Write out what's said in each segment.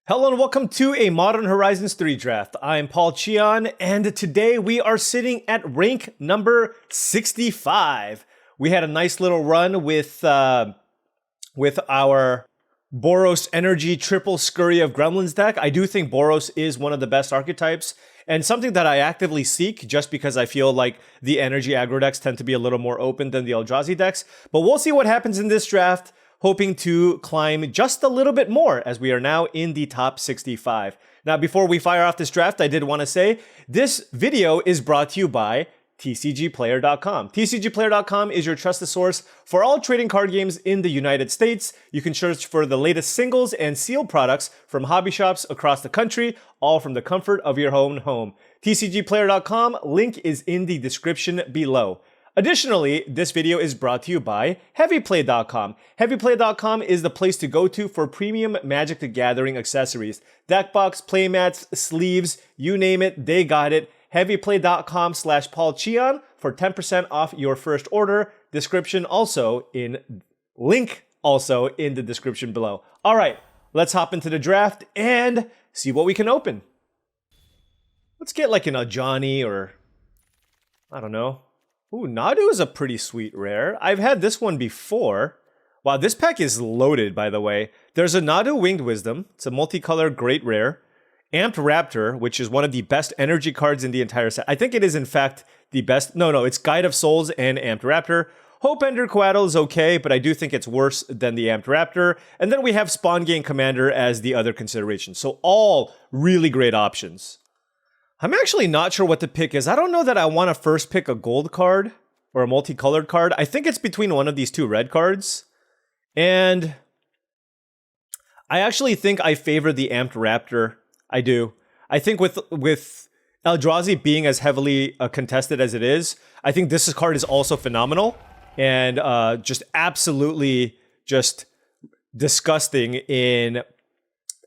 Hello and welcome to a Modern Horizons 3 draft. I'm Paul Cheon, and today we are sitting at rank number 65. We had a nice little run with our Boros Energy Triple Scurry of Gremlins deck. I do think Boros is one of the best archetypes, and something that I actively seek just because I feel like the energy aggro decks tend to be a little more open than the Eldrazi decks. But we'll see what happens in this draft. Hoping to climb just a little bit more as we are now in the top 65. Now, before we fire off this draft, I did want to say this video is brought to you by TCGplayer.com. TCGplayer.com is your trusted source for all trading card games in the United States. You can search for the latest singles and sealed products from hobby shops across the country, all from the comfort of your own home. TCGplayer.com, link is in the description below. Additionally, this video is brought to you by HeavyPlay.com. HeavyPlay.com is the place to go to for premium Magic the Gathering accessories. Deckbox, playmats, sleeves, you name it, they got it. HeavyPlay.com/paulcheon for 10% off your first order. Link also in the description below. All right, let's hop into the draft and see what we can open. Let's get like an Ajani or, I don't know. Ooh, Nadu is a pretty sweet rare. I've had this one before. Wow, this pack is loaded, by the way. There's a Nadu Winged Wisdom. It's a multicolored great rare. Amped Raptor, which is one of the best energy cards in the entire set. I think it is, in fact, the best. No, it's Guide of Souls and Amped Raptor. Hope Ender Coatl is okay, but I do think it's worse than the Amped Raptor. And then we have Spawn Gain Commander as the other consideration. So all really great options. I'm actually not sure what the pick is. I don't know that I want to first pick a gold card or a multicolored card. I think it's between one of these two red cards. And I actually think I favor the Amped Raptor. I do. I think with Eldrazi being as heavily contested as it is, I think this card is also phenomenal and just absolutely just disgusting in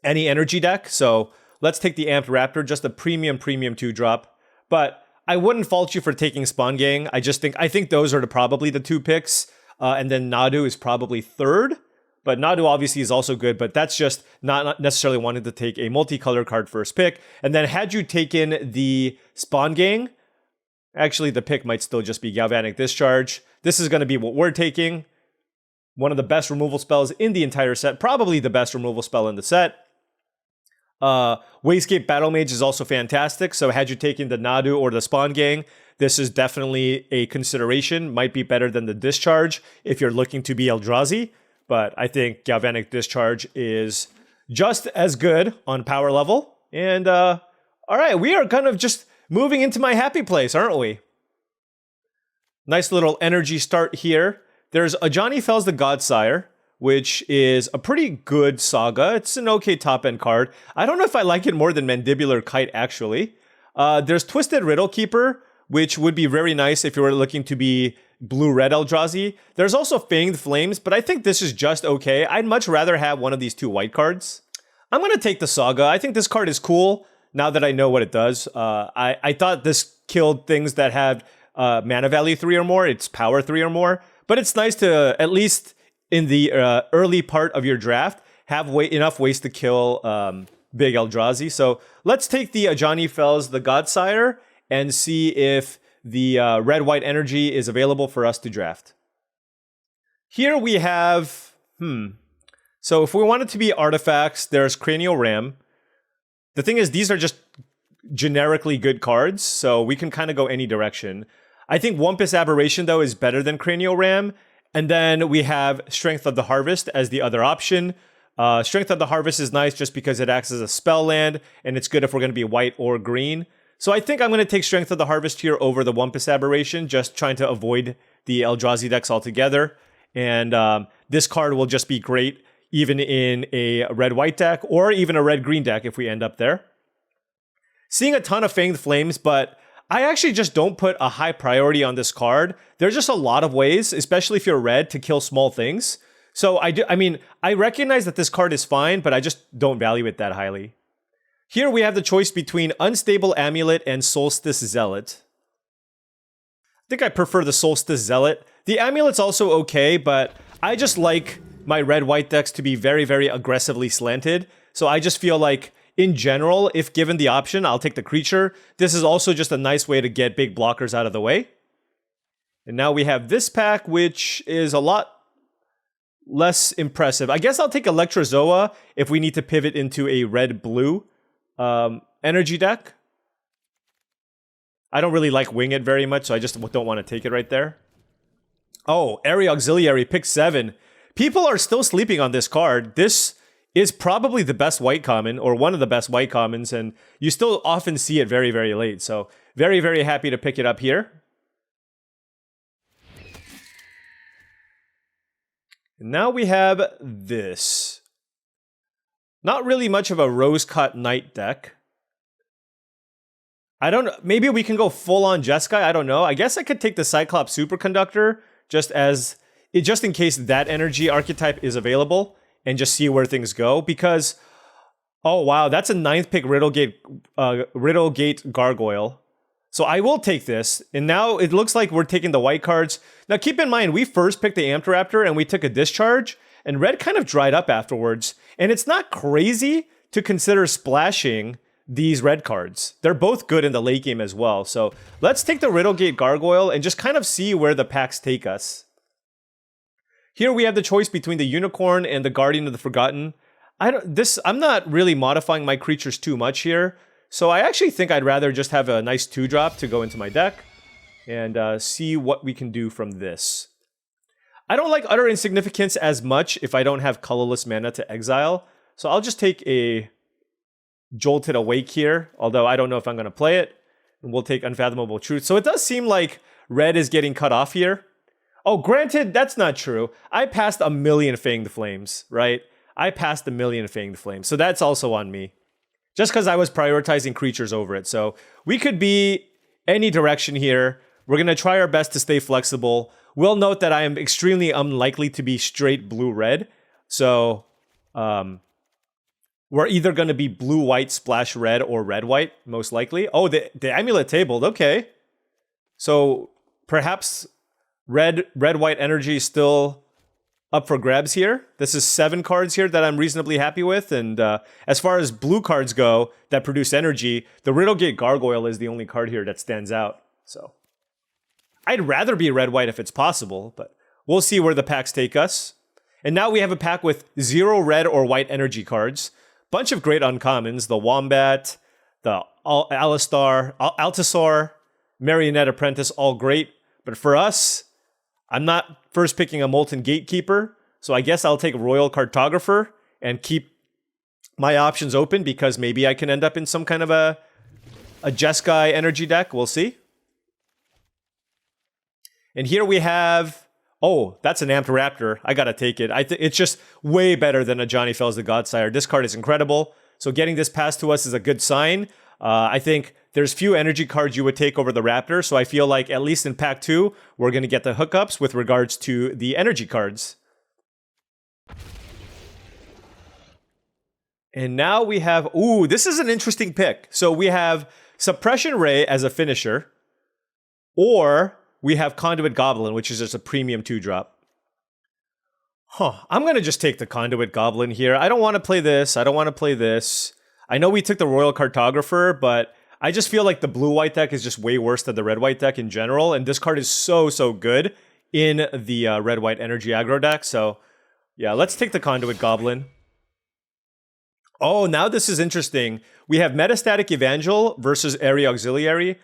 any energy deck. So let's take the Amped Raptor, just a premium 2-drop. But I wouldn't fault you for taking Spawn Gang. I think those are probably the two picks. And then Nadu is probably third. But Nadu obviously is also good, but that's just not necessarily wanting to take a multicolored card first pick. And then had you taken the Spawn Gang, actually the pick might still just be Galvanic Discharge. This is going to be what we're taking. One of the best removal spells in the entire set. Probably the best removal spell in the set. Wayscape Battle Mage is also fantastic, so had you taken the Nadu or the Spawn Gang, this is definitely a consideration. Might be better than the Discharge if you're looking to be Eldrazi, but I think Galvanic Discharge is just as good on power level. And all right, we are kind of just moving into my happy place, aren't we? Nice little energy start here. There's Ajani Fells the Godsire, which is a pretty good saga. It's an okay top-end card. I don't know if I like it more than Mandibular Kite, actually. There's Twisted Riddle Keeper, which would be very nice if you were looking to be blue-red Eldrazi. There's also Fanged Flames, but I think this is just okay. I'd much rather have one of these two white cards. I'm going to take the Saga. I think this card is cool, now that I know what it does. I thought this killed things that have mana value 3 or more. It's power 3 or more. But it's nice to, at least in the early part of your draft, have enough ways to kill big Eldrazi. So let's take the Ajani Fells, the Godsire, and see if the red-white energy is available for us to draft. Here we have, So if we want it to be artifacts, there's Cranial Ram. The thing is, these are just generically good cards, so we can kind of go any direction. I think Wumpus Aberration, though, is better than Cranial Ram. And then we have Strength of the Harvest as the other option. Strength of the Harvest is nice just because it acts as a spell land, and it's good if we're going to be white or green. So I think I'm going to take Strength of the Harvest here over the Wumpus Aberration, just trying to avoid the Eldrazi decks altogether. And this card will just be great even in a red-white deck, or even a red-green deck if we end up there. Seeing a ton of Fanged Flames, but I actually just don't put a high priority on this card. There's just a lot of ways, especially if you're red, to kill small things. So I recognize that this card is fine, but I just don't value it that highly. Here we have the choice between Unstable Amulet and Solstice Zealot. I think I prefer the Solstice Zealot. The Amulet's also okay, but I just like my red-white decks to be very, very aggressively slanted. So I just feel like, in general, if given the option, I'll take the creature. This is also just a nice way to get big blockers out of the way. And now we have this pack, which is a lot less impressive. I guess I'll take Electrozoa if we need to pivot into a red-blue energy deck. I don't really like Wing It very much, so I just don't want to take it right there. Oh, Area Auxiliary, pick 7. People are still sleeping on this card. This is probably the best white common, or one of the best white commons, and you still often see it very, very late. So very, very happy to pick it up here. And now we have this. Not really much of a Rose-Cut Knight deck. I don't know. Maybe we can go full-on Jeskai. I don't know. I guess I could take the Cyclops Superconductor just in case that energy archetype is available and just see where things go. Because, oh wow, that's a 9th pick Riddlegate Gargoyle. So I will take this. And now it looks like we're taking the white cards. Now keep in mind, we first picked the Amped Raptor and we took a discharge. And red kind of dried up afterwards. And it's not crazy to consider splashing these red cards. They're both good in the late game as well. So let's take the Riddlegate Gargoyle and just kind of see where the packs take us. Here we have the choice between the Unicorn and the Guardian of the Forgotten. I'm not really modifying my creatures too much here. So I actually think I'd rather just have a nice 2-drop to go into my deck and see what we can do from this. I don't like Utter Insignificance as much if I don't have colorless mana to exile. So I'll just take a Jolted Awake here, although I don't know if I'm going to play it. And we'll take Unfathomable Truth. So it does seem like red is getting cut off here. Oh, granted, that's not true. I passed 1,000,000 Fanged Flames, right? I passed 1,000,000 Fanged Flames. So that's also on me. Just because I was prioritizing creatures over it. So we could be any direction here. We're going to try our best to stay flexible. We'll note that I am extremely unlikely to be straight blue-red. So we're either going to be blue-white splash red or red-white, most likely. Oh, the Amulet tabled. Okay. So perhaps red-white energy is still up for grabs here. This is 7 cards here that I'm reasonably happy with. And as far as blue cards go that produce energy, the Riddlegate Gargoyle is the only card here that stands out. So I'd rather be red-white if it's possible, but we'll see where the packs take us. And now we have a pack with 0 red or white energy cards. Bunch of great uncommons. The Wombat, the Altasaur, Marionette Apprentice, all great. But for us, I'm not first picking a Molten Gatekeeper, so I guess I'll take Royal Cartographer and keep my options open because maybe I can end up in some kind of a Jeskai energy deck. We'll see. And here we have... Oh, that's an Amped Raptor. I gotta take it. It's just way better than a Johnny Fells the Godsire. This card is incredible. So getting this passed to us is a good sign. I think there's few energy cards you would take over the Raptor. So I feel like at least in Pack 2, we're going to get the hookups with regards to the energy cards. And now we have... Ooh, this is an interesting pick. So we have Suppression Ray as a finisher. Or... we have Conduit Goblin, which is just a premium 2-drop. I'm going to just take the Conduit Goblin here. I don't want to play this. I don't want to play this. I know we took the Royal Cartographer, but I just feel like the blue-white deck is just way worse than the red-white deck in general. And this card is so, so good in the red-white energy aggro deck. So, yeah, let's take the Conduit Goblin. Oh, now this is interesting. We have Metastatic Evangel versus Area Auxiliary.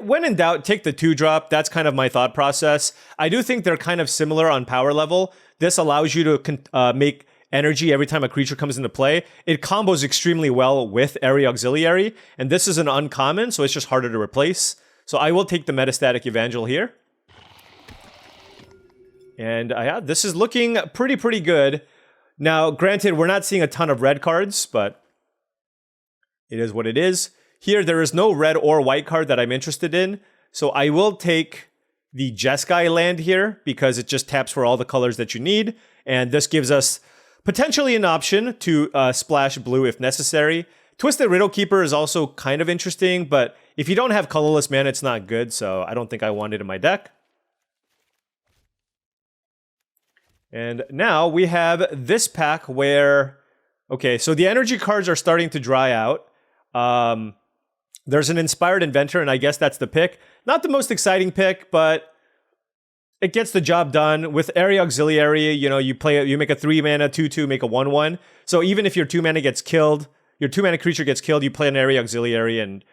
When in doubt, take the 2-drop. That's kind of my thought process. I do think they're kind of similar on power level. This allows you to make energy every time a creature comes into play. It combos extremely well with Area Auxiliary, and this is an uncommon, so it's just harder to replace. So I will take the Metastatic Evangel here. And yeah, this is looking pretty good. Now, granted, we're not seeing a ton of red cards, but it is what it is. Here, there is no red or white card that I'm interested in, so I will take the Jeskai land here because it just taps for all the colors that you need, and this gives us potentially an option to splash blue if necessary. Twisted Riddlekeeper is also kind of interesting, but if you don't have colorless mana, it's not good, so I don't think I want it in my deck. And now we have this pack where Okay, so the energy cards are starting to dry out. There's an Inspired Inventor, and I guess that's the pick. Not the most exciting pick, but it gets the job done. With Area Auxiliary, you know, you make a 3-mana 2/2, make a 1/1. So even if your 2-mana gets killed, your 2-mana creature gets killed, you play an Area Auxiliary, and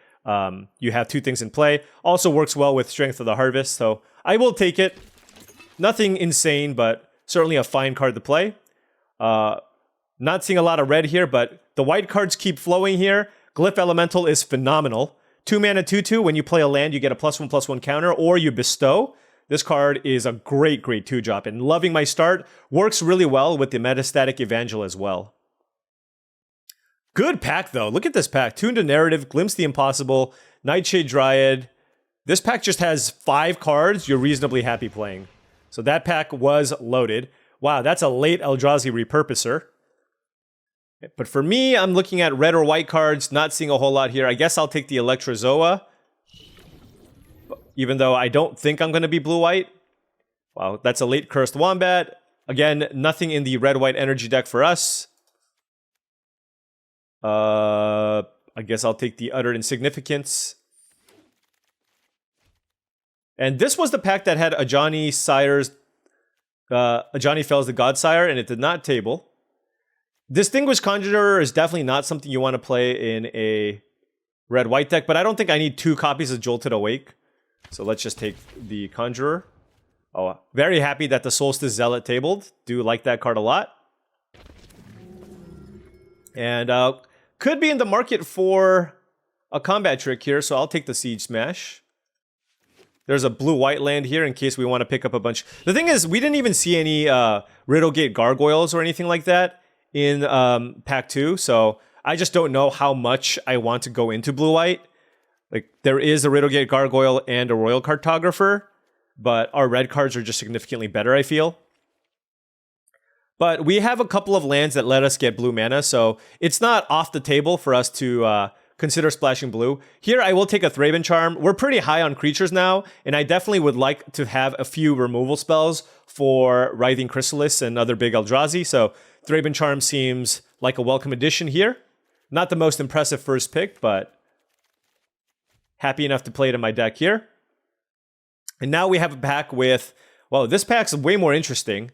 you have 2 things in play. Also works well with Strength of the Harvest, so I will take it. Nothing insane, but certainly a fine card to play. Not seeing a lot of red here, but the white cards keep flowing here. Glyph Elemental is phenomenal. 2-mana 2/2, when you play a land, you get a +1/+1 counter, or you bestow. This card is a great 2-drop, and loving my start. Works really well with the Metastatic Evangel as well. Good pack, though. Look at this pack. Tune to Narrative, Glimpse the Impossible, Nightshade Dryad. This pack just has 5 cards you're reasonably happy playing. So that pack was loaded. Wow, that's a late Eldrazi repurposer. But for me, I'm looking at red or white cards, not seeing a whole lot here. I guess I'll take the Electrozoa, even though I don't think I'm going to be blue-white. Wow, that's a late Cursed Wombat. Again, nothing in the red-white energy deck for us. I guess I'll take the Uttered Insignificance. And this was the pack that had Ajani Fells the Godsire, and it did not table. Distinguished Conjurer is definitely not something you want to play in a red-white deck, but I don't think I need 2 copies of Jolted Awake. So let's just take the Conjurer. Oh, very happy that the Solstice Zealot tabled. Do like that card a lot. And could be in the market for a combat trick here, so I'll take the Siege Smash. There's a blue-white land here in case we want to pick up a bunch. The thing is, we didn't even see any Riddlegate Gargoyles or anything like that in Pack 2, so I just don't know how much I want to go into blue-white. Like, there is a Riddlegate Gargoyle and a Royal Cartographer, but our red cards are just significantly better, I feel. But we have a couple of lands that let us get blue mana, so it's not off the table for us to consider splashing blue. Here, I will take a Thraben Charm. We're pretty high on creatures now, and I definitely would like to have a few removal spells for Writhing Chrysalis and other big Eldrazi, so Thraben Charm seems like a welcome addition here. Not the most impressive first pick, but happy enough to play it in my deck here. And now we have a pack with, well, this pack's way more interesting.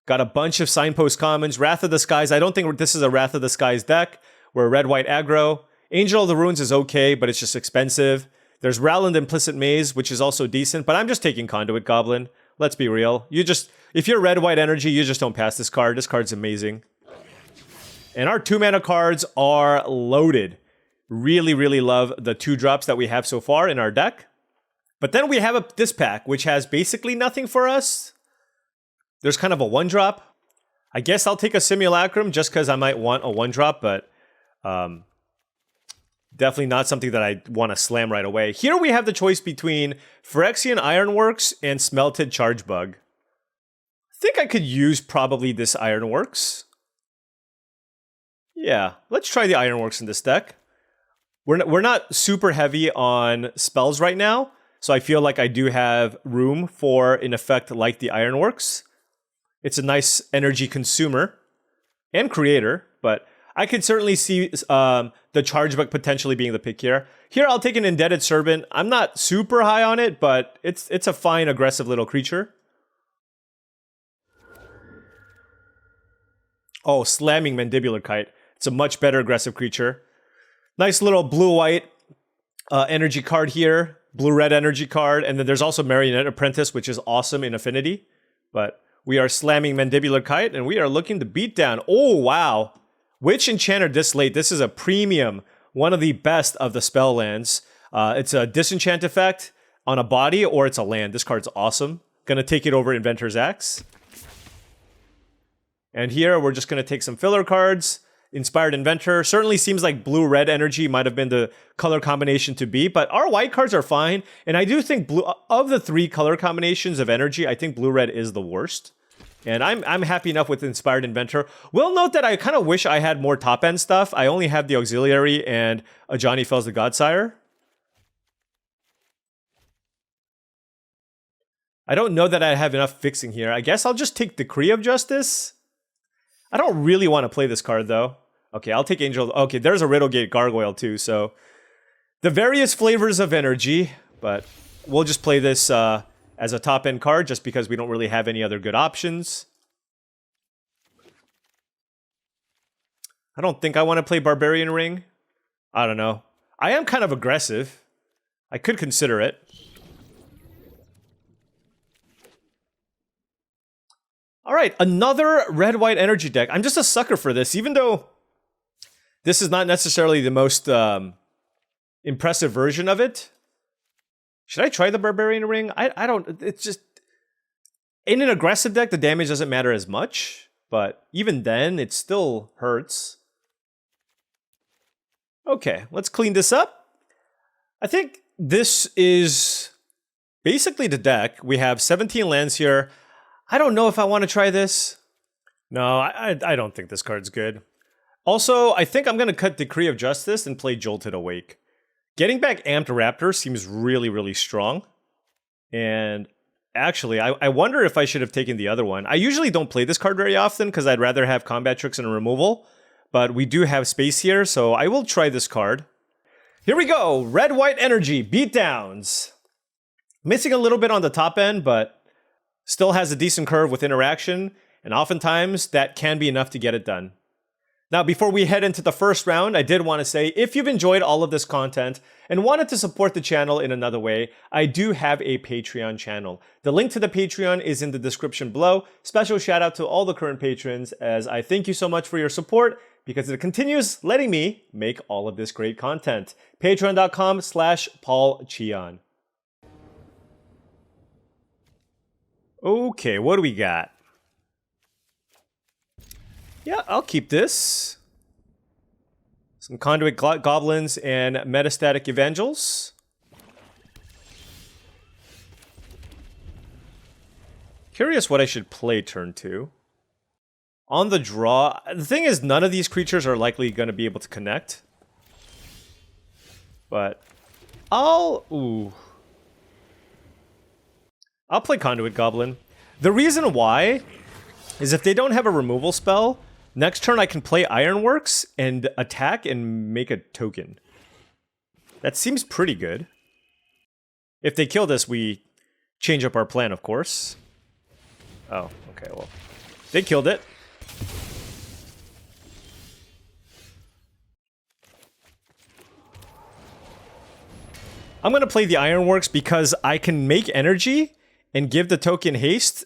Got a bunch of Signpost Commons, Wrath of the Skies. I don't think this is a Wrath of the Skies deck. We're red-white aggro. Angel of the Runes is okay, but it's just expensive. There's Rowland Implicit Maze, which is also decent, but I'm just taking Conduit Goblin. Let's be real. If you're red-white energy, you just don't pass this card. This card's amazing. And our 2-mana cards are loaded. Really, really love the 2-drops that we have so far in our deck. But then we have this pack, which has basically nothing for us. There's kind of a 1-drop. I guess I'll take a Simulacrum just because I might want a 1-drop, but definitely not something that I want to slam right away. Here we have the choice between Phyrexian Ironworks and Smelted Chargebug. I think I could use probably this Ironworks. Yeah, let's try the Ironworks in this deck. We're not super heavy on spells right now, so I feel like I do have room for an effect like the Ironworks. It's a nice energy consumer and creator, but I could certainly see the Chargebug potentially being the pick here. Here, I'll take an Indebted Servant. I'm not super high on it, but it's a fine, aggressive little creature. Oh, Slamming Mandibular Kite. It's a much better aggressive creature. Nice little blue-white energy card here. Blue-red energy card. And then there's also Marionette Apprentice, which is awesome in Affinity. But we are slamming Mandibular Kite, and we are looking to beat down. Oh, wow. Witch Enchanter this late. This is a premium. One of the best of the spell lands. It's a disenchant effect on a body, or it's a land. This card's awesome. Gonna take it over Inventor's Axe. And here, we're just gonna take some filler cards. Inspired Inventor. Certainly seems like blue-red energy might have been the color combination to beat, but our white cards are fine. And I do think of the 3 color combinations of energy, I think blue-red is the worst. And I'm happy enough with Inspired Inventor. Will note that I kind of wish I had more top-end stuff. I only have the Auxiliary and Ajani Fells the Godsire. I don't know that I have enough fixing here. I guess I'll just take Decree of Justice. I don't really want to play this card, though. Okay, I'll take Angel. Okay, there's a Riddlegate Gargoyle, too, so... The various flavors of energy, but we'll just play this as a top-end card just because we don't really have any other good options. I don't think I want to play Barbarian Ring. I don't know. I am kind of aggressive. I could consider it. Alright, another red-white energy deck. I'm just a sucker for this, even though this is not necessarily the most impressive version of it. Should I try the Barbarian Ring? I don't... It's just... In an aggressive deck, the damage doesn't matter as much. But even then, it still hurts. Okay, let's clean this up. I think this is basically the deck. We have 17 lands here. I don't know if I want to try this. No, I don't think this card's good. Also, I think I'm going to cut Decree of Justice and play Jolted Awake. Getting back Amped Raptor seems really, really strong. And actually, I wonder if I should have taken the other one. I usually don't play this card very often because I'd rather have Combat Tricks and removal. But we do have space here, so I will try this card. Here we go! Red-White Energy, Beatdowns. Missing a little bit on the top end, but still has a decent curve with interaction. And oftentimes, that can be enough to get it done. Now, before we head into the first round, I did want to say, if you've enjoyed all of this content and wanted to support the channel in another way, I do have a Patreon channel. The link to the Patreon is in the description below. Special shout out to all the current patrons, as I thank you so much for your support, because it continues letting me make all of this great content. Patreon.com/paulcheon. Okay, what do we got? Yeah, I'll keep this. Some Conduit Goblins and Metastatic Evangels. Curious what I should play turn 2. On the draw, the thing is, none of these creatures are likely going to be able to connect. But I'll play Conduit Goblin. The reason why is if they don't have a removal spell, next turn I can play Ironworks and attack and make a token. That seems pretty good. If they kill this, we change up our plan, of course. Oh, okay, well. They killed it. I'm going to play the Ironworks because I can make energy and give the token haste.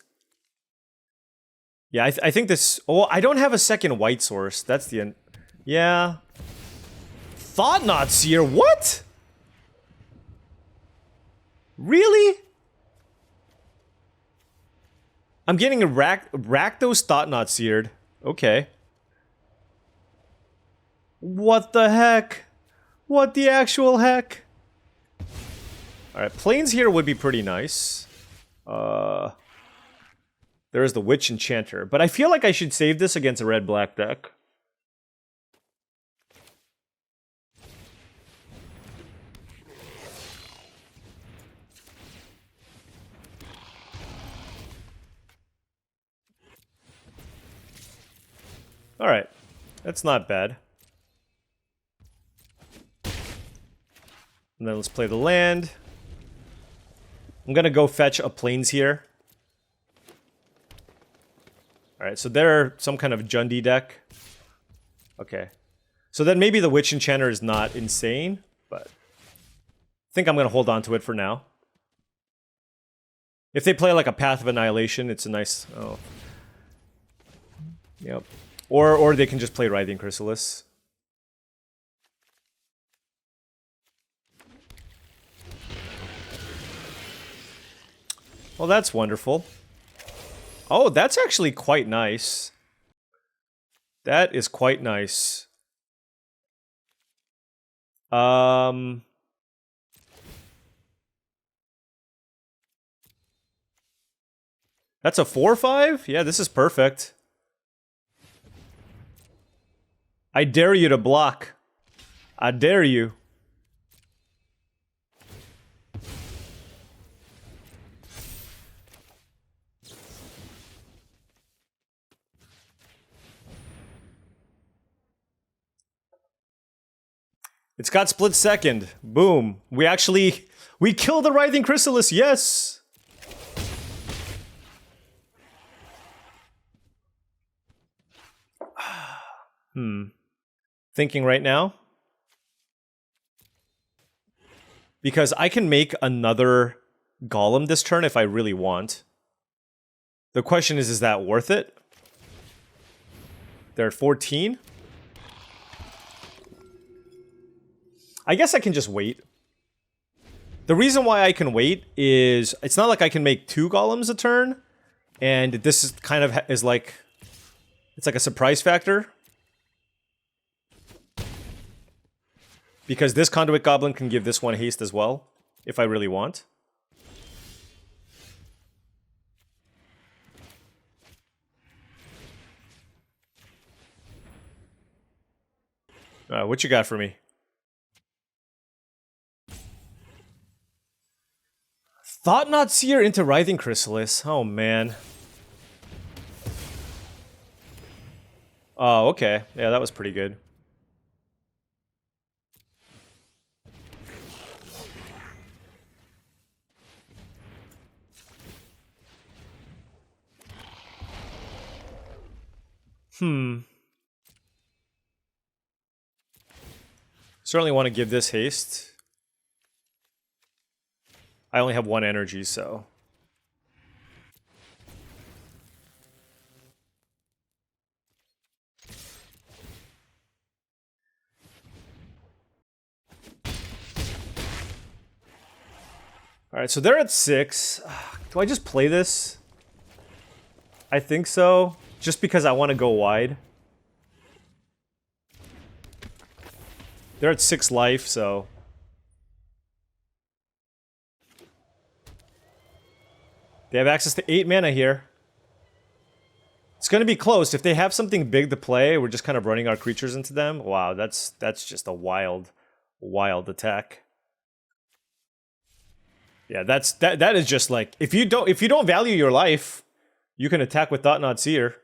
Yeah, I think this... Oh, I don't have a second white source. That's the end. Yeah. Thought-Knot Seer? What? Really? I'm getting a Rakdos Thought-Knot Seared. Okay. What the heck? What the actual heck? Alright, Plains here would be pretty nice. There's the Witch Enchanter. But I feel like I should save this against a red-black deck. Alright. That's not bad. And then let's play the land. I'm gonna go fetch a Plains here. Alright, so they're some kind of Jundi deck. Okay. So then maybe the Witch Enchanter is not insane, but I think I'm gonna hold on to it for now. If they play like a Path of Annihilation, it's a nice... Oh. Yep. Or they can just play Writhing Chrysalis. Well, that's wonderful. Oh, that's actually quite nice. That is quite nice. That's a 4/5? Yeah, this is perfect. I dare you to block. I dare you. It's got split second. Boom. We killed the Writhing Chrysalis. Yes. Thinking right now. Because I can make another Golem this turn if I really want. The question is that worth it? They're at 14. I guess I can just wait. The reason why I can wait is it's not like I can make 2 golems a turn, and this is kind of is like it's like a surprise factor. Because this Conduit Goblin can give this one haste as well, if I really want. What you got for me? Thought-Knot Seer into Writhing Chrysalis. Oh, man. Oh, okay. Yeah, that was pretty good. Certainly want to give this haste. I only have 1 energy, so... Alright, so they're at 6. Do I just play this? I think so. Just because I want to go wide. They're at 6 life, so... They have access to 8 mana here. It's going to be close. If they have something big to play, we're just kind of running our creatures into them. Wow, that's just a wild attack. Yeah, that is just like if you don't value your life, you can attack with Thought-Knot Seer.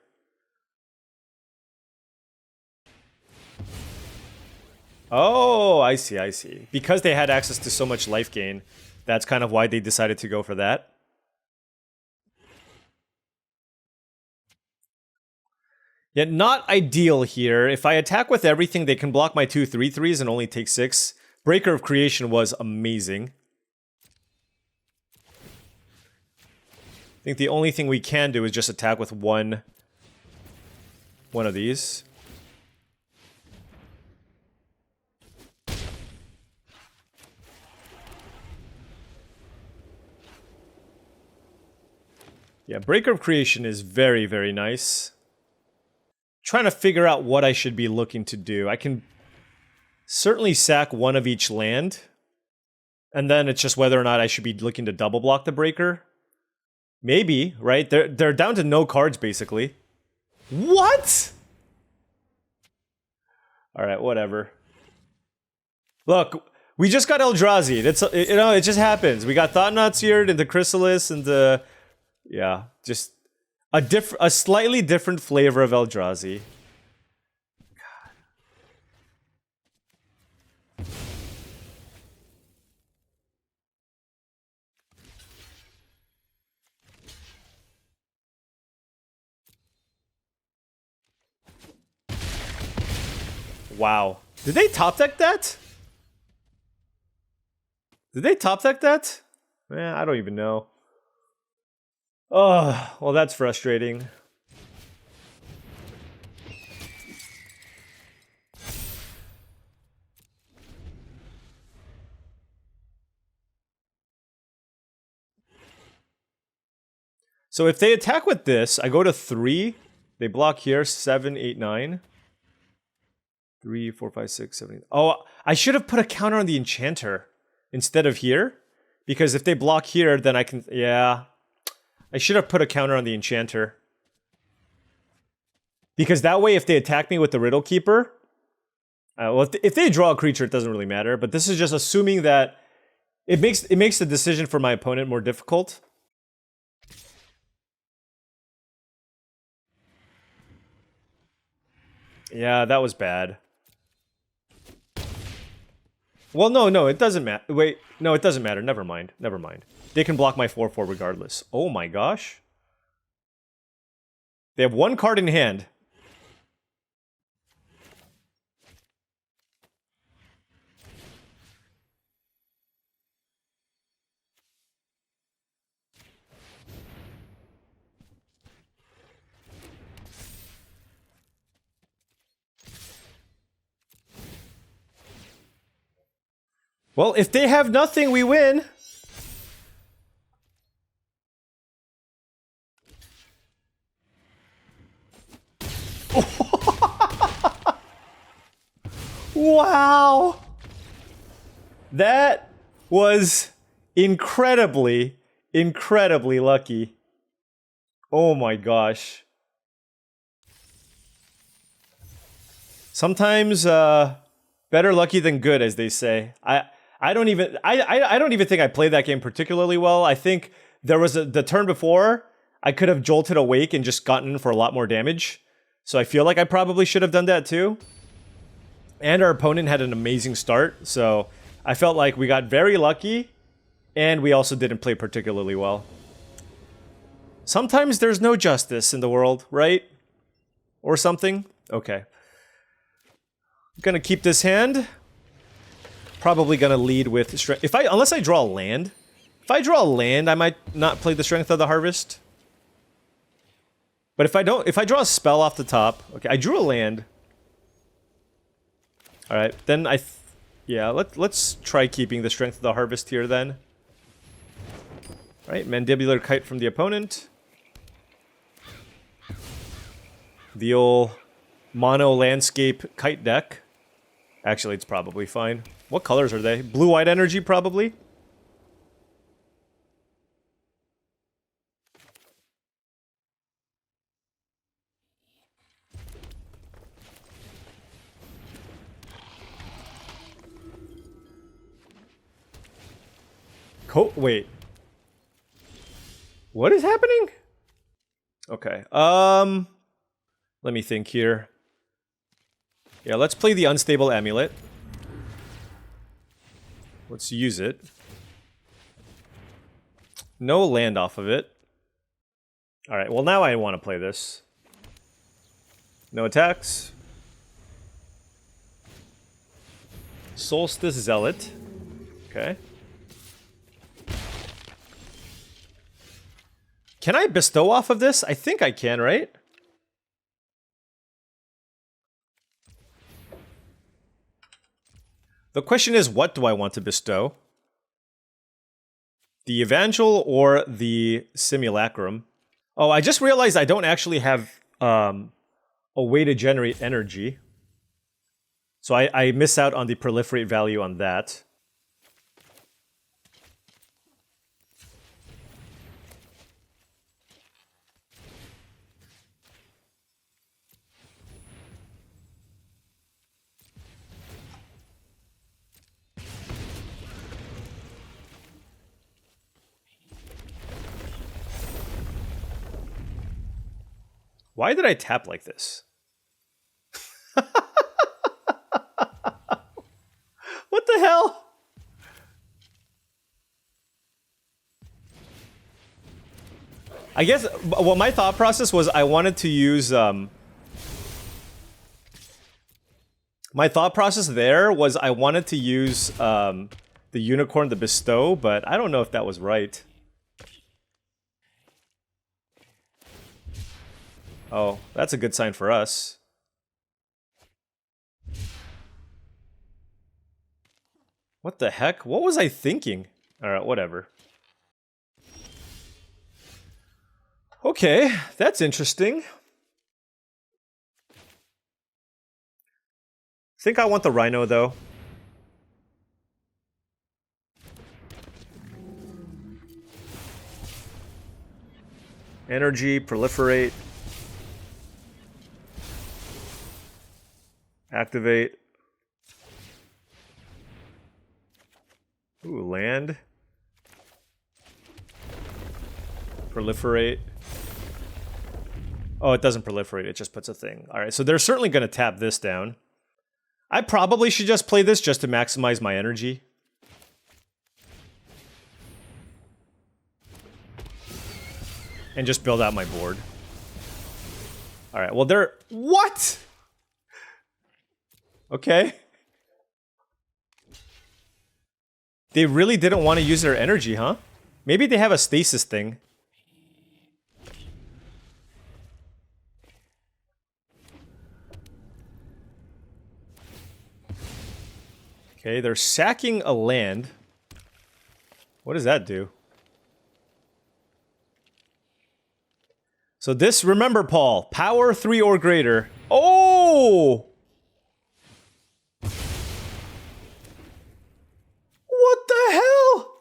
Oh, I see. Because they had access to so much life gain, that's kind of why they decided to go for that. Yet not ideal here. If I attack with everything, they can block my 2 3/3s and only take 6. Breaker of Creation was amazing. I think the only thing we can do is just attack with one of these. Yeah, Breaker of Creation is very, very nice. Trying to figure out what I should be looking to do. I can certainly sack 1 of each land. And then it's just whether or not I should be looking to double block the Breaker. Maybe, right? They're down to no cards, basically. What? Alright, whatever. Look, we just got Eldrazi. That's, you know, it just happens. We got Thought-Knot Seared and the Chrysalis and the... Yeah, just a slightly different flavor of Eldrazi. God. Wow. Did they top deck that? Did they top deck that? Man, I don't even know. Oh, well, that's frustrating. So if they attack with this, I go to 3. They block here, 7, 8, 9. 3, 4, 5, 6, 7, 8. Oh, I should have put a counter on the Enchanter instead of here. Because if they block here, then I can... Yeah. I should have put a counter on the Enchanter. Because that way, if they attack me with the Riddle Keeper... well, if they draw a creature, it doesn't really matter. But this is just assuming that... It makes the decision for my opponent more difficult. Yeah, that was bad. Well, no, it doesn't matter. Wait, no, it doesn't matter. Never mind. Never mind. They can block my 4/4 regardless. Oh my gosh. They have one card in hand. Well, if they have nothing, we win. Wow. That was incredibly lucky. Oh my gosh. Sometimes better lucky than good, as they say. I don't even think I played that game particularly well. I think there was the turn before I could have jolted awake and just gotten in for a lot more damage. So I feel like I probably should have done that too. And our opponent had an amazing start, so I felt like we got very lucky, and we also didn't play particularly well. Sometimes there's no justice in the world, right? Or something? Okay. I'm gonna keep this hand. Probably gonna lead with strength. Unless I draw a land. If I draw a land, I might not play the Strength of the Harvest. But if I draw a spell off the top, okay, I drew a land. All right, then yeah, let's try keeping the Strength of the Harvest here then. All right, Mandibular Kite from the opponent. The old mono landscape kite deck. Actually, it's probably fine. What colors are they? Blue-white energy, probably. Wait. What is happening? Okay. Let me think here. Yeah, let's play the Unstable Amulet. Let's use it. No land off of it. Alright, well now I want to play this. No attacks. Solstice Zealot. Okay. Can I bestow off of this? I think I can, right? The question is, what do I want to bestow? The Evangel or the Simulacrum? Oh, I just realized I don't actually have a way to generate energy. So I miss out on the proliferate value on that. Why did I tap like this? What the hell? I guess, well, my thought process was I wanted to use, my thought process there was I wanted to use, the Unicorn to bestow, but I don't know if that was right. Oh, that's a good sign for us. What the heck? What was I thinking? Alright, whatever. Okay, that's interesting. I think I want the Rhino, though. Energy, proliferate. Activate. Ooh, land. Proliferate. Oh, it doesn't proliferate, it just puts a thing. Alright, so they're certainly going to tap this down. I probably should just play this just to maximize my energy. And just build out my board. Alright, well they're... What?! Okay. They really didn't want to use their energy, huh? Maybe they have a stasis thing. Okay, they're sacking a land. What does that do? So this, remember, Paul, power 3 or greater. Oh! What the hell?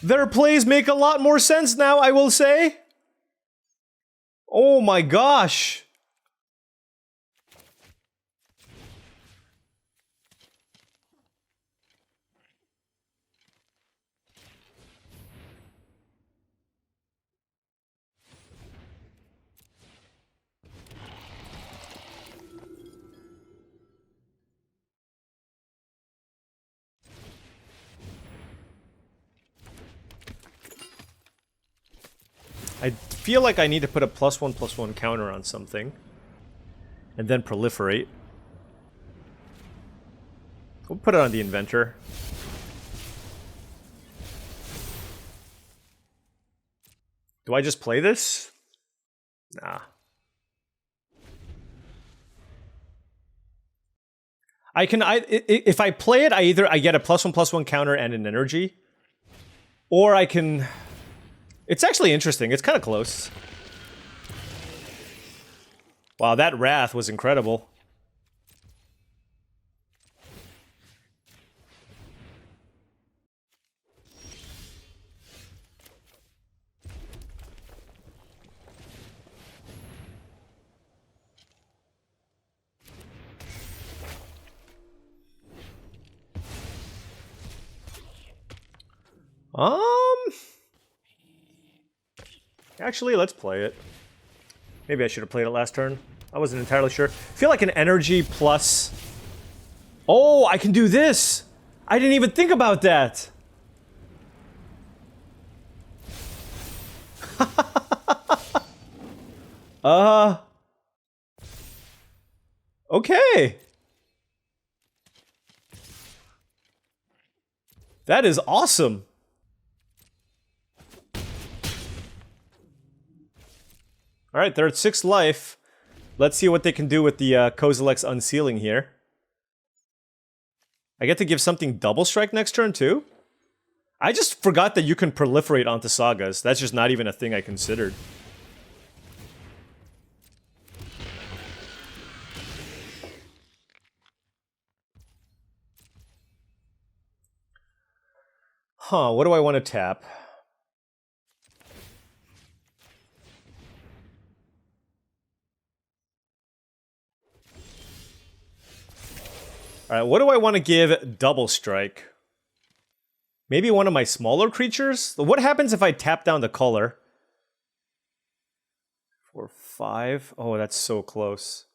Their plays make a lot more sense now, I will say. Oh my gosh. I feel like I need to put a +1/+1 counter on something. And then proliferate. We'll put it on the inventor. Do I just play this? Nah. If I play it, I get a +1/+1 counter and an energy. Or I can... It's actually interesting. It's kind of close. Wow, that Wrath was incredible. Actually, let's play it. Maybe I should have played it last turn. I wasn't entirely sure. I feel like an energy plus... Oh, I can do this! I didn't even think about that! Okay! That is awesome! Alright, they're at 6 life. Let's see what they can do with the Kozilek's Unsealing here. I get to give something double strike next turn too? I just forgot that you can proliferate onto sagas. That's just not even a thing I considered. Huh, what do I want to tap? Alright, what do I want to give double strike? Maybe one of my smaller creatures? What happens if I tap down the color? 4, 5. Oh, that's so close.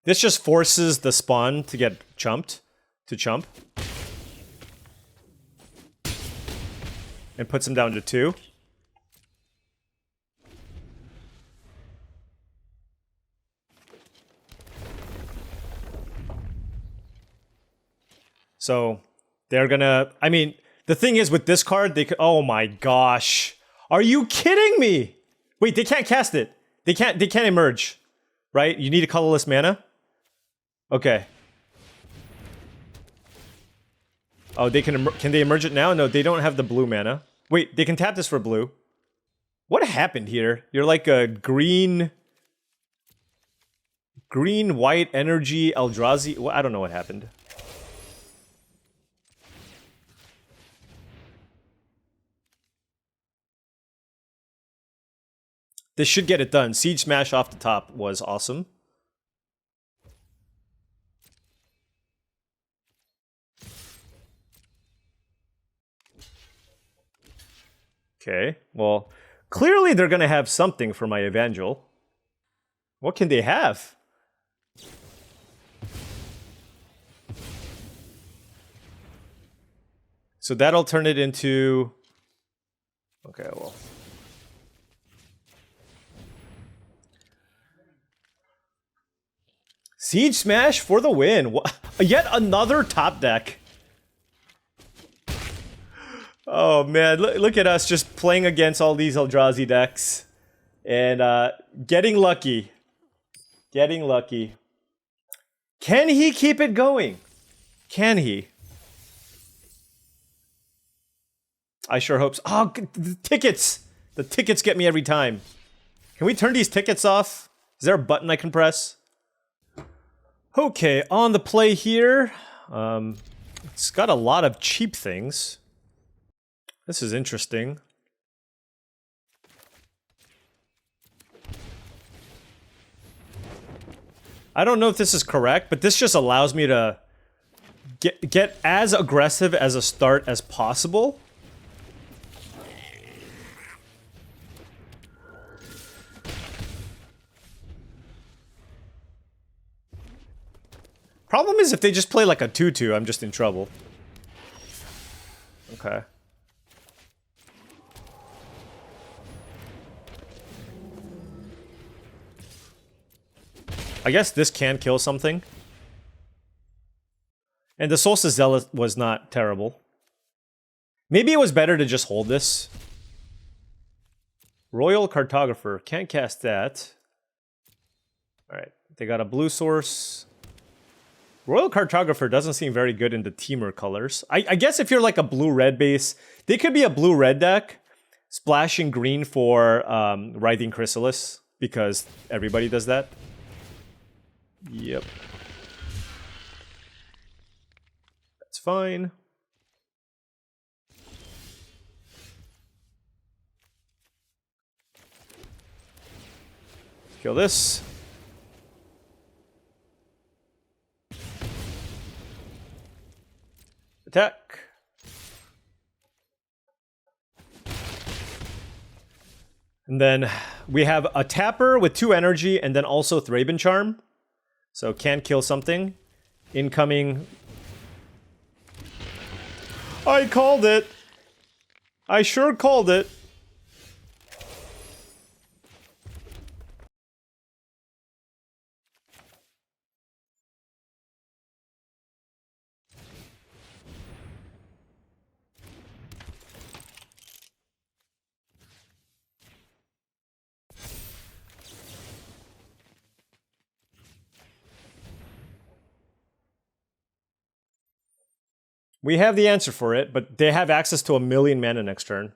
This just forces the spawn to get chumped. To chump. And puts him down to 2. So, they're gonna... I mean, the thing is with this card, they could... Oh my gosh. Are you kidding me? Wait, they can't cast it. They can't emerge. Right? You need a colorless mana? Okay. Oh, they can they emerge it now? No, they don't have the blue mana. Wait, they can tap this for blue. What happened here? You're like a green, white energy Eldrazi. Well, I don't know what happened. This should get it done. Siege Smash off the top was awesome. Okay, well, clearly they're going to have something for my Evangel. What can they have? So that'll turn it into... Okay, well... Siege Smash for the win. Yet another top deck. Oh man, look at us just playing against all these Eldrazi decks. And getting lucky. Getting lucky. Can he keep it going? Can he? I sure hope so. Oh, the tickets! The tickets get me every time. Can we turn these tickets off? Is there a button I can press? Okay, on the play here. It's got a lot of cheap things. This is interesting. I don't know if this is correct, but this just allows me to get as aggressive as a start as possible. Problem is if they just play like a 2-2, I'm just in trouble. Okay. I guess this can kill something. And the Solstice Zealot was not terrible. Maybe it was better to just hold this. Royal Cartographer. Can't cast that. Alright. They got a blue source. Royal Cartographer doesn't seem very good in the Teamer colors. I guess if you're like a blue-red base, they could be a blue-red deck. Splashing green for Writhing Chrysalis. Because everybody does that. Yep. That's fine. Kill this. Attack. And then we have a tapper with 2 energy and then also Thraben Charm. So can kill something. Incoming. I called it. I sure called it. We have the answer for it, but they have access to 1,000,000 mana next turn.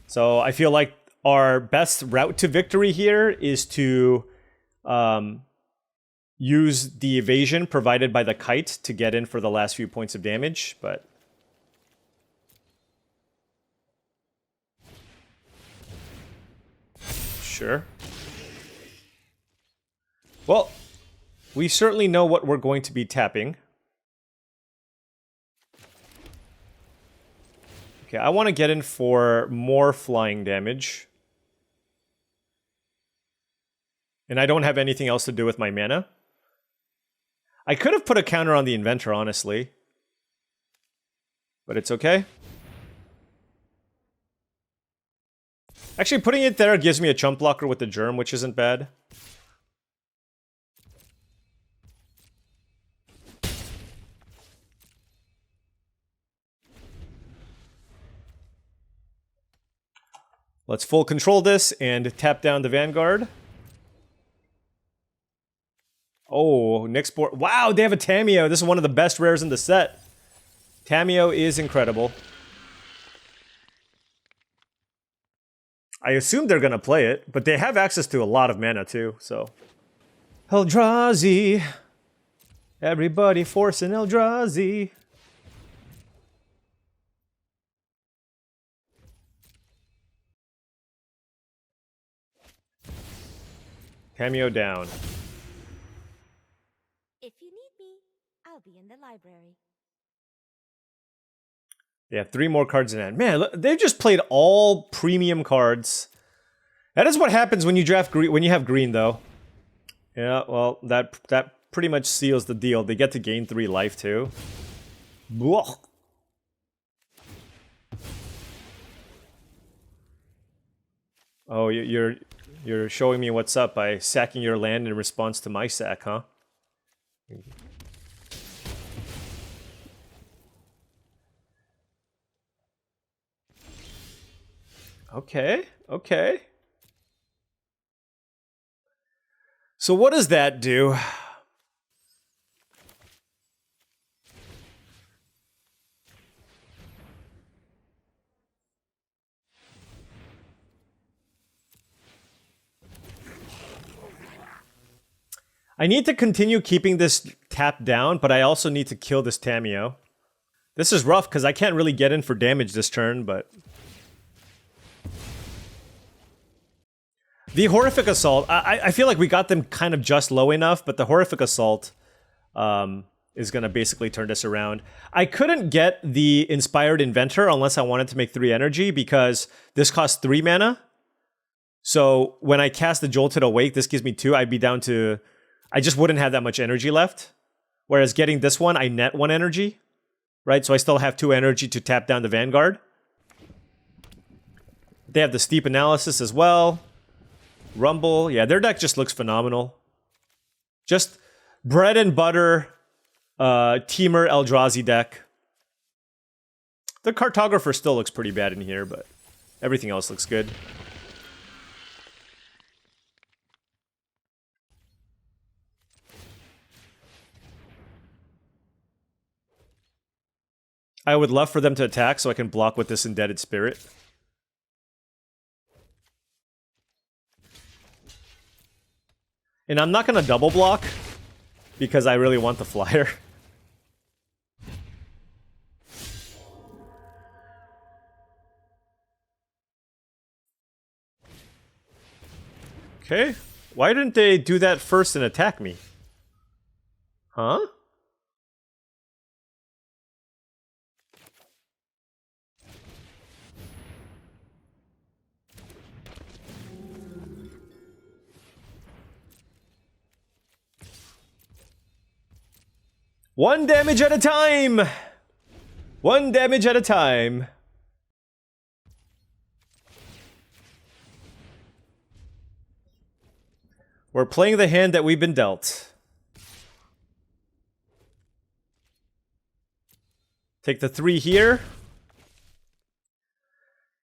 So I feel like our best route to victory here is to use the evasion provided by the kite to get in for the last few points of damage, but... Sure. Well, we certainly know what we're going to be tapping. Okay, I want to get in for more flying damage. And I don't have anything else to do with my mana. I could have put a counter on the Inventor, honestly. But it's okay. Actually, putting it there gives me a chump blocker with the Germ, which isn't bad. Let's full control this and tap down the Vanguard. Oh, Nyx board. Wow, they have a Tamiyo. This is one of the best rares in the set. Tamiyo is incredible. I assume they're going to play it, but they have access to a lot of mana too, so. Eldrazi. Everybody forcing Eldrazi. Tamiyo down. be in the library. They have 3 more cards in hand. Man, they've just played all premium cards. That is what happens when you draft green. When you have green, though. Yeah, well, that pretty much seals the deal. They get to gain 3 life too. Whoa. Oh, you're showing me what's up by sacking your land in response to my sack, huh? Okay, okay. So what does that do? I need to continue keeping this tap down, but I also need to kill this Tamiyo. This is rough because I can't really get in for damage this turn, but... The Horrific Assault, I feel like we got them kind of just low enough, but the Horrific Assault is going to basically turn this around. I couldn't get the Inspired Inventor unless I wanted to make 3 energy, because this costs 3 mana. So when I cast the Jolted Awake, this gives me 2, I'd be down to... I just wouldn't have that much energy left. Whereas getting this one, I net 1 energy. Right, so I still have 2 energy to tap down the Vanguard. They have the Steep Analysis as well. Rumble, yeah, their deck just looks phenomenal. Just bread and butter Teamer Eldrazi deck. The Cartographer still looks pretty bad in here, but everything else looks good. I would love for them to attack so I can block with this Indebted Spirit. And I'm not going to double block, because I really want the flyer. Okay. Why didn't they do that first and attack me? Huh? One damage at a time! 1 damage at a time. We're playing the hand that we've been dealt. Take the 3 here.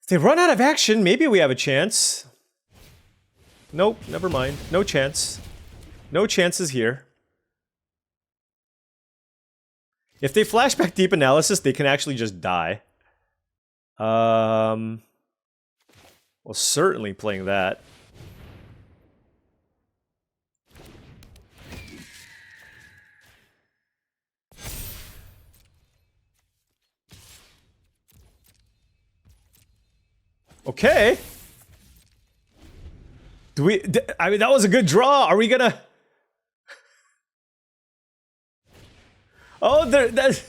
If they run out of action, maybe we have a chance. Nope, never mind. No chance. No chances here. If they flashback Deep Analysis, they can actually just die. Well, certainly playing that. Okay. I mean, that was a good draw. Are we gonna... Oh, that's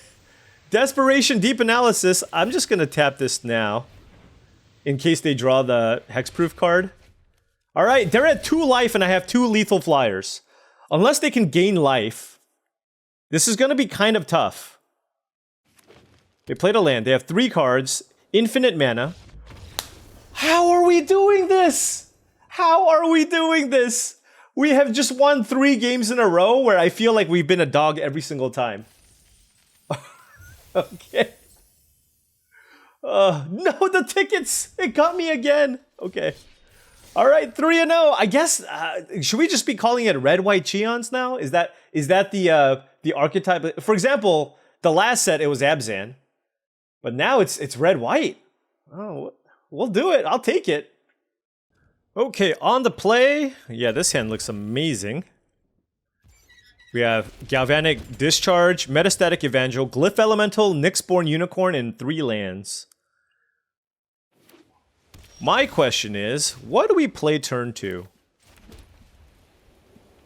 Desperation Deep Analysis. I'm just gonna tap this now, in case they draw the Hexproof card. Alright, they're at 2 life and I have 2 lethal flyers. Unless they can gain life, this is gonna be kind of tough. They played a land. They have 3 cards, infinite mana. How are we doing this? How are we doing this? We have just won 3 games in a row where I feel like we've been a dog every single time. Okay. No, the tickets! It got me again! Okay. Alright, 3-0. I guess, should we just be calling it red-white Cheons now? Is that the archetype? For example, the last set, it was Abzan. But now it's red-white. Oh, we'll do it. I'll take it. Okay, on the play. Yeah, this hand looks amazing. We have Galvanic Discharge, Metastatic Evangel, Glyph Elemental, Nyxborn Unicorn, and 3 lands. My question is, what do we play turn 2?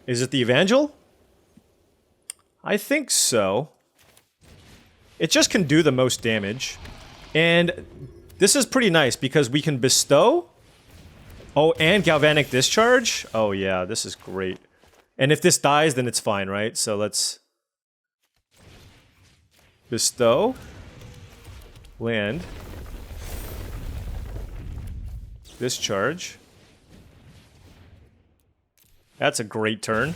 Is it the Evangel? I think so. It just can do the most damage. And this is pretty nice because we can bestow. Oh, and galvanic discharge? Oh yeah, this is great. And if this dies, then it's fine, right? So let's bestow. Land. Discharge. That's a great turn.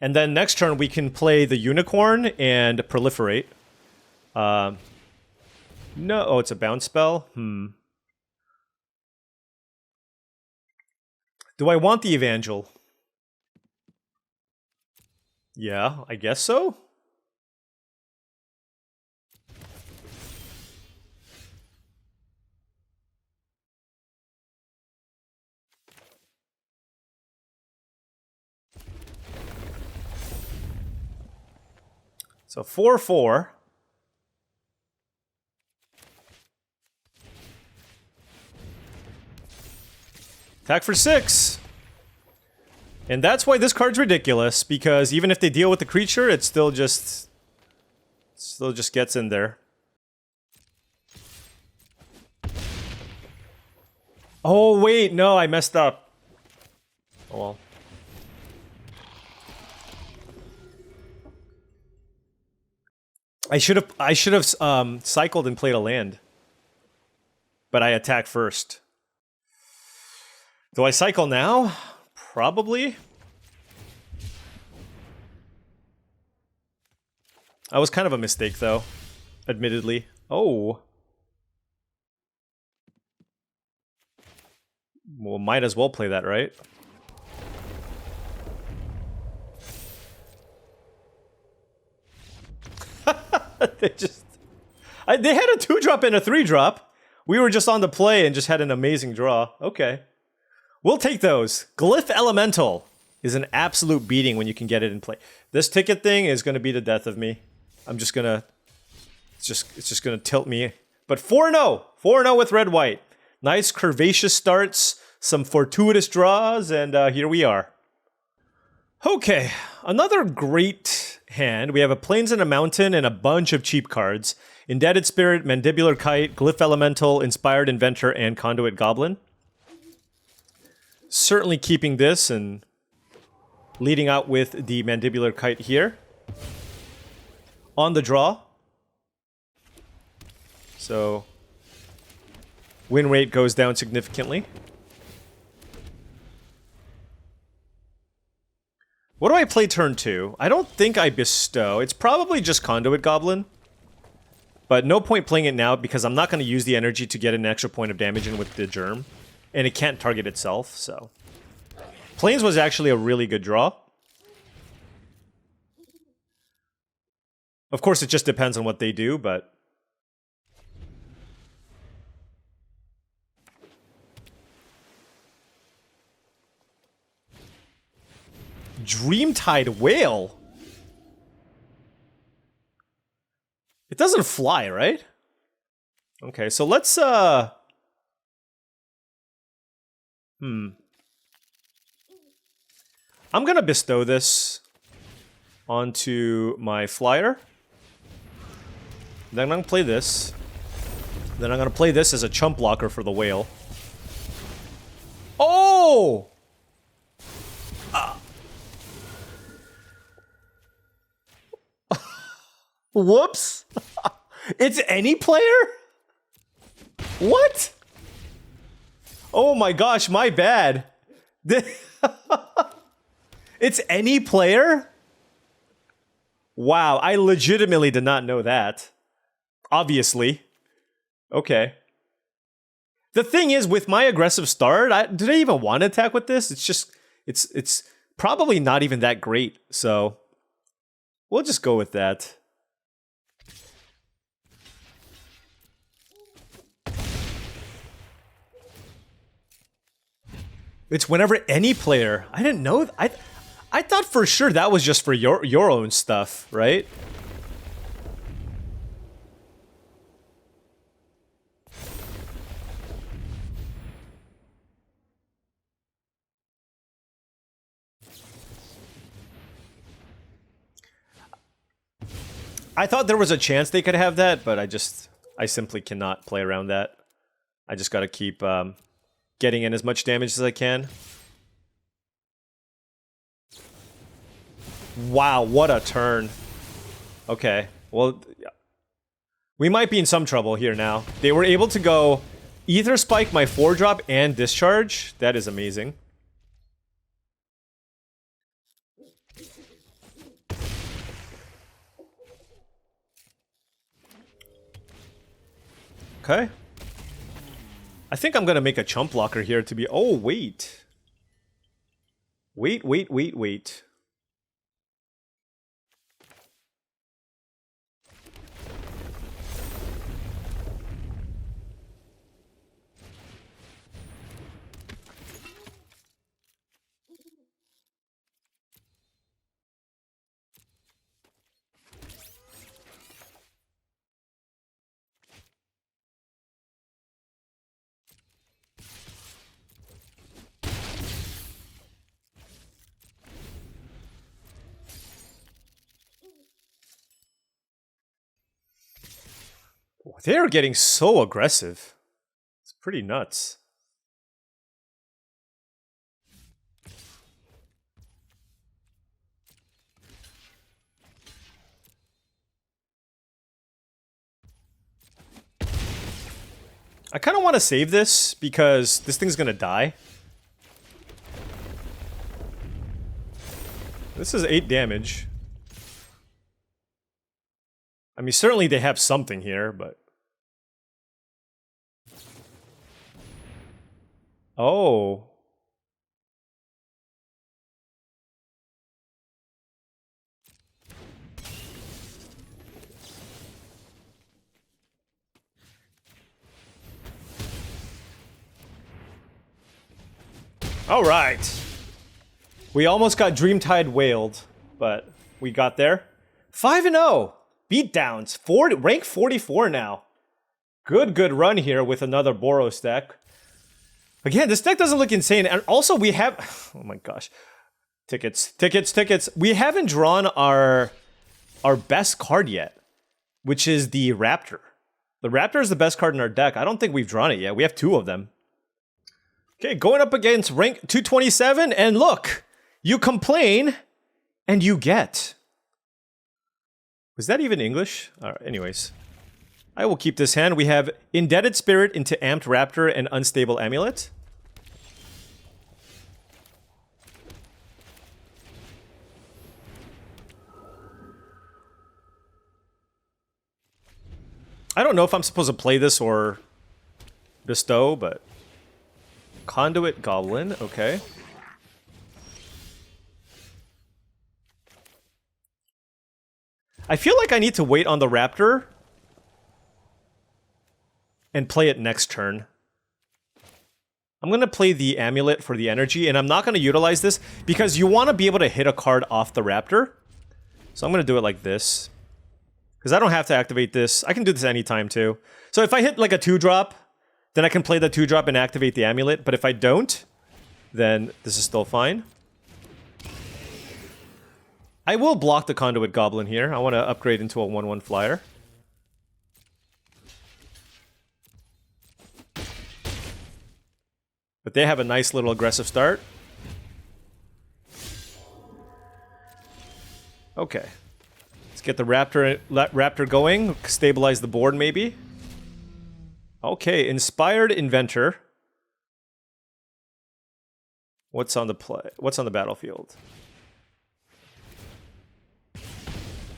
And then next turn we can play the unicorn and proliferate. No, oh, it's a bounce spell? Do I want the Evangel? Yeah, I guess so. So 4/4. Attack for 6. And that's why this card's ridiculous, because even if they deal with the creature, it still just gets in there. Oh wait, no, I messed up. Oh well. I should have cycled and played a land. But I attack first. Do I cycle now? Probably. That was kind of a mistake though, admittedly. Oh. Well, might as well play that, right? They had a 2-drop and a 3-drop. We were just on the play and just had an amazing draw. Okay. We'll take those. Glyph Elemental is an absolute beating when you can get it in play. This ticket thing is going to be the death of me. I'm just going to... It's just going to tilt me. But 4-0. 4-0 with red-white. Nice curvaceous starts, some fortuitous draws, and here we are. Okay, another great hand. We have a Plains and a Mountain and a bunch of cheap cards. Indebted Spirit, Mandibular Kite, Glyph Elemental, Inspired Inventor, and Conduit Goblin. Certainly keeping this and leading out with the Mandibular Kite here. On the draw. So, win rate goes down significantly. What do I play turn 2? I don't think I bestow. It's probably just Conduit Goblin. But no point playing it now because I'm not going to use the energy to get an extra point of damage in with the Germ. And it can't target itself, so... Plains was actually a really good draw. Of course, it just depends on what they do, but... Dreamtide Whale? It doesn't fly, right? Okay, so let's, I'm gonna bestow this onto my flyer. Then I'm gonna play this. Then I'm gonna play this as a chump blocker for the whale. Oh! Whoops! It's any player? What? Oh my gosh, my bad. It's any player? Wow, I legitimately did not know that. Obviously. Okay. The thing is, with my aggressive start, did I even want to attack with this? It's just, it's probably not even that great, so we'll just go with that. It's whenever any player. I didn't know. I thought for sure that was just for your own stuff, right? I thought there was a chance they could have that, but I simply cannot play around that. I just gotta keep getting in as much damage as I can. Wow, what a turn. Okay, well, we might be in some trouble here now. They were able to go Ether Spike my 4-drop and Discharge. That is amazing. Okay. I think I'm gonna make a chump blocker here to be... Oh, wait. Wait. They're getting so aggressive. It's pretty nuts. I kind of want to save this because this thing's gonna die. This is 8 damage. I mean, certainly they have something here, but... Oh. All right. We almost got Dreamtide whaled, but we got there. 5-0. Beatdowns. Rank 44 now. Good run here with another Boros deck. Again, this deck doesn't look insane. And also we have... Oh my gosh. Tickets. We haven't drawn our best card yet, which is the Raptor. The Raptor is the best card in our deck. I don't think we've drawn it yet. We have 2 of them. Okay, going up against rank 227, and look! You complain, and you get. Was that even English? Alright, anyways. I will keep this hand. We have Indebted Spirit into Amped Raptor and Unstable Amulet. I don't know if I'm supposed to play this or bestow, but... Conduit Goblin, okay. I feel like I need to wait on the Raptor and play it next turn. I'm going to play the Amulet for the energy, and I'm not going to utilize this because you want to be able to hit a card off the Raptor. So I'm going to do it like this. Because I don't have to activate this. I can do this anytime too. So if I hit like a 2-drop, then I can play the 2-drop and activate the Amulet. But if I don't, then this is still fine. I will block the Conduit Goblin here. I want to upgrade into a 1/1 flyer. But they have a nice little aggressive start. Okay. Let's get the Raptor going. Stabilize the board maybe. Okay, Inspired Inventor. What's on the battlefield?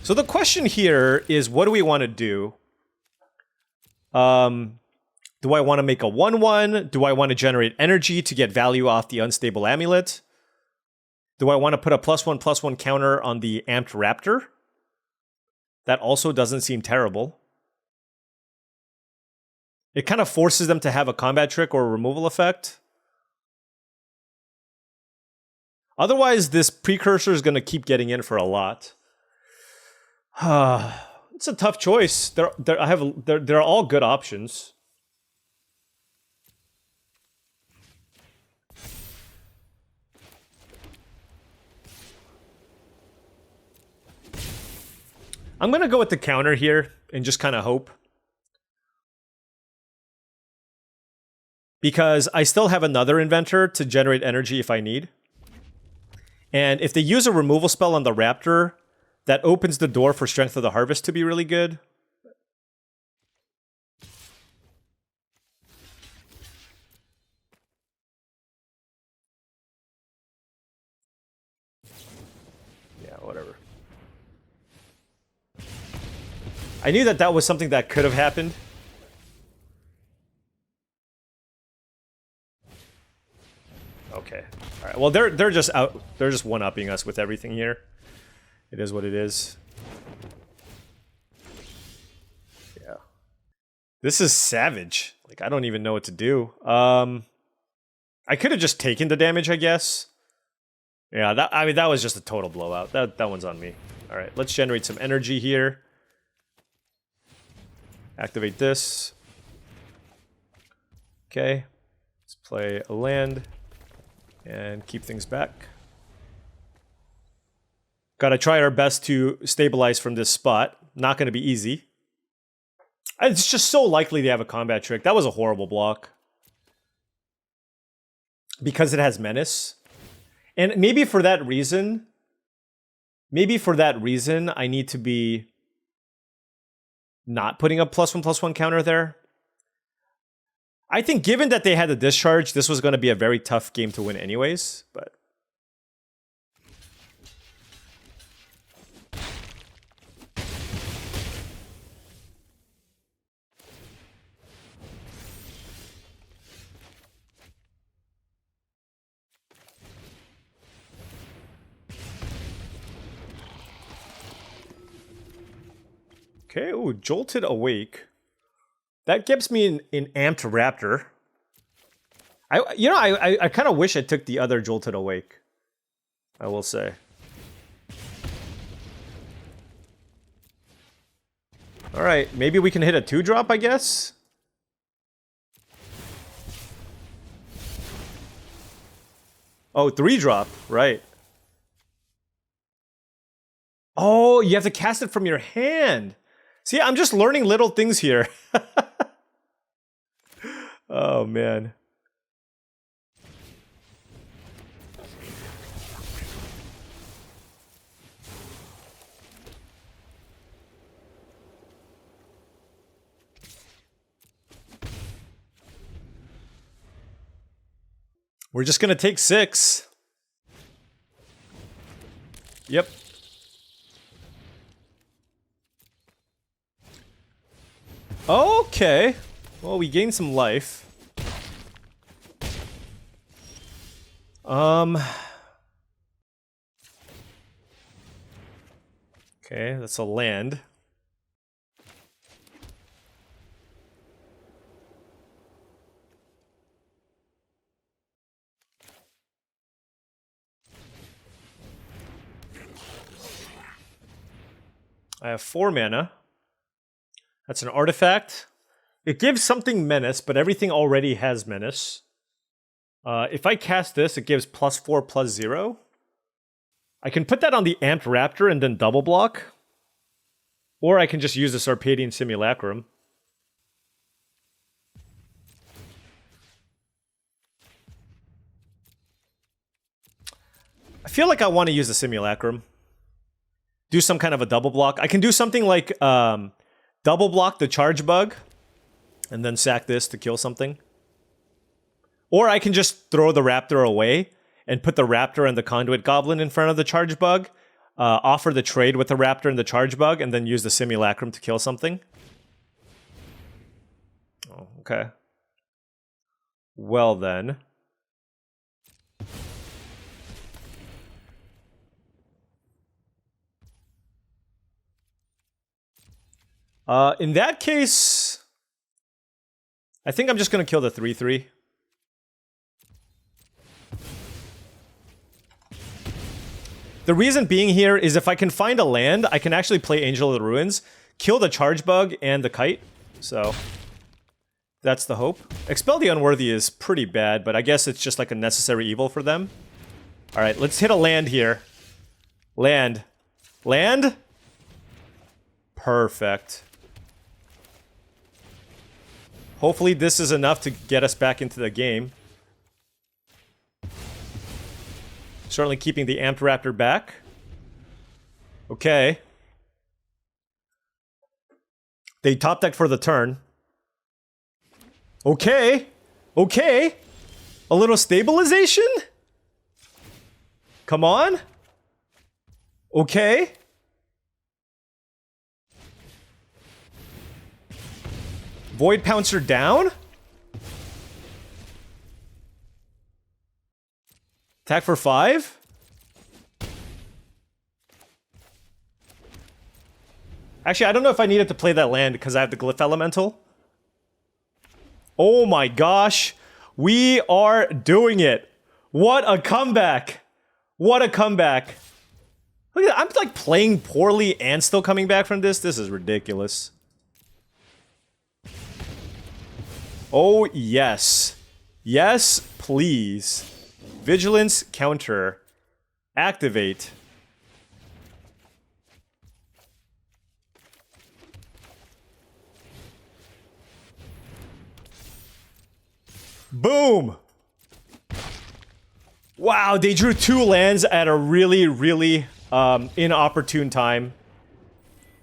So the question here is, what do we want to do? Do I want to make a 1/1? Do I want to generate energy to get value off the Unstable Amulet? Do I want to put a +1/+1 counter on the Amped Raptor? That also doesn't seem terrible. It kind of forces them to have a combat trick or a removal effect. Otherwise, this Precursor is going to keep getting in for a lot. It's a tough choice. They're all good options. I'm going to go with the counter here and just kind of hope. Because I still have another inventor to generate energy if I need. And if they use a removal spell on the Raptor, that opens the door for Strength of the Harvest to be really good. Yeah, whatever. I knew that that was something that could have happened. Okay. All right. Well, they're just out. They're just one-upping us with everything here. It is what it is. Yeah. This is savage. Like, I don't even know what to do. I could have just taken the damage, I guess. Yeah, that was just a total blowout. That one's on me. All right, let's generate some energy here. Activate this. Okay. Let's play a land and keep things back. Gotta try our best to stabilize from this spot. Not gonna be easy. It's just so likely they have a combat trick. That was a horrible block. Because it has menace. And maybe for that reason, I need to be not putting a +1/+1 counter there. I think given that they had the discharge, this was going to be a very tough game to win anyways, but... Okay, ooh, Jolted Awake. That gives me an Amped Raptor. I kind of wish I took the other Jolted Awake. I will say. All right, maybe we can hit a 2-drop, I guess. Oh, 3-drop, right. Oh, you have to cast it from your hand. See, I'm just learning little things here. Oh, man. We're just gonna take 6. Yep. Okay. Well, we gained some life. Okay, that's a land. I have 4 mana. That's an artifact. It gives something menace, but everything already has menace. If I cast this, it gives +4/+0. I can put that on the Amped Raptor and then double block. Or I can just use the Sarpedian Simulacrum. I feel like I want to use the Simulacrum. Do some kind of a double block. I can do something like double block the Charge Bug and then sack this to kill something. Or I can just throw the Raptor away and put the Raptor and the Conduit Goblin in front of the Charge Bug, offer the trade with the Raptor and the Charge Bug, and then use the Simulacrum to kill something. Oh, okay. Well then. In that case, I think I'm just going to kill the 3/3. The reason being here is if I can find a land, I can actually play Angel of the Ruins, kill the Charge Bug and the Kite. So, that's the hope. Expel the Unworthy is pretty bad, but I guess it's just like a necessary evil for them. Alright, let's hit a land here. Land. Land? Perfect. Hopefully this is enough to get us back into the game. Certainly keeping the Amped Raptor back. Okay. They top decked for the turn. Okay. Okay. A little stabilization? Come on. Okay. Void Pouncer down? Attack for 5? Actually, I don't know if I needed to play that land because I have the Glyph Elemental. Oh my gosh. We are doing it. What a comeback. What a comeback. Look at that. I'm like playing poorly and still coming back from this. This is ridiculous. Oh, yes. Yes, please. Vigilance counter. Activate. Boom! Wow, they drew 2 lands at a really, really inopportune time.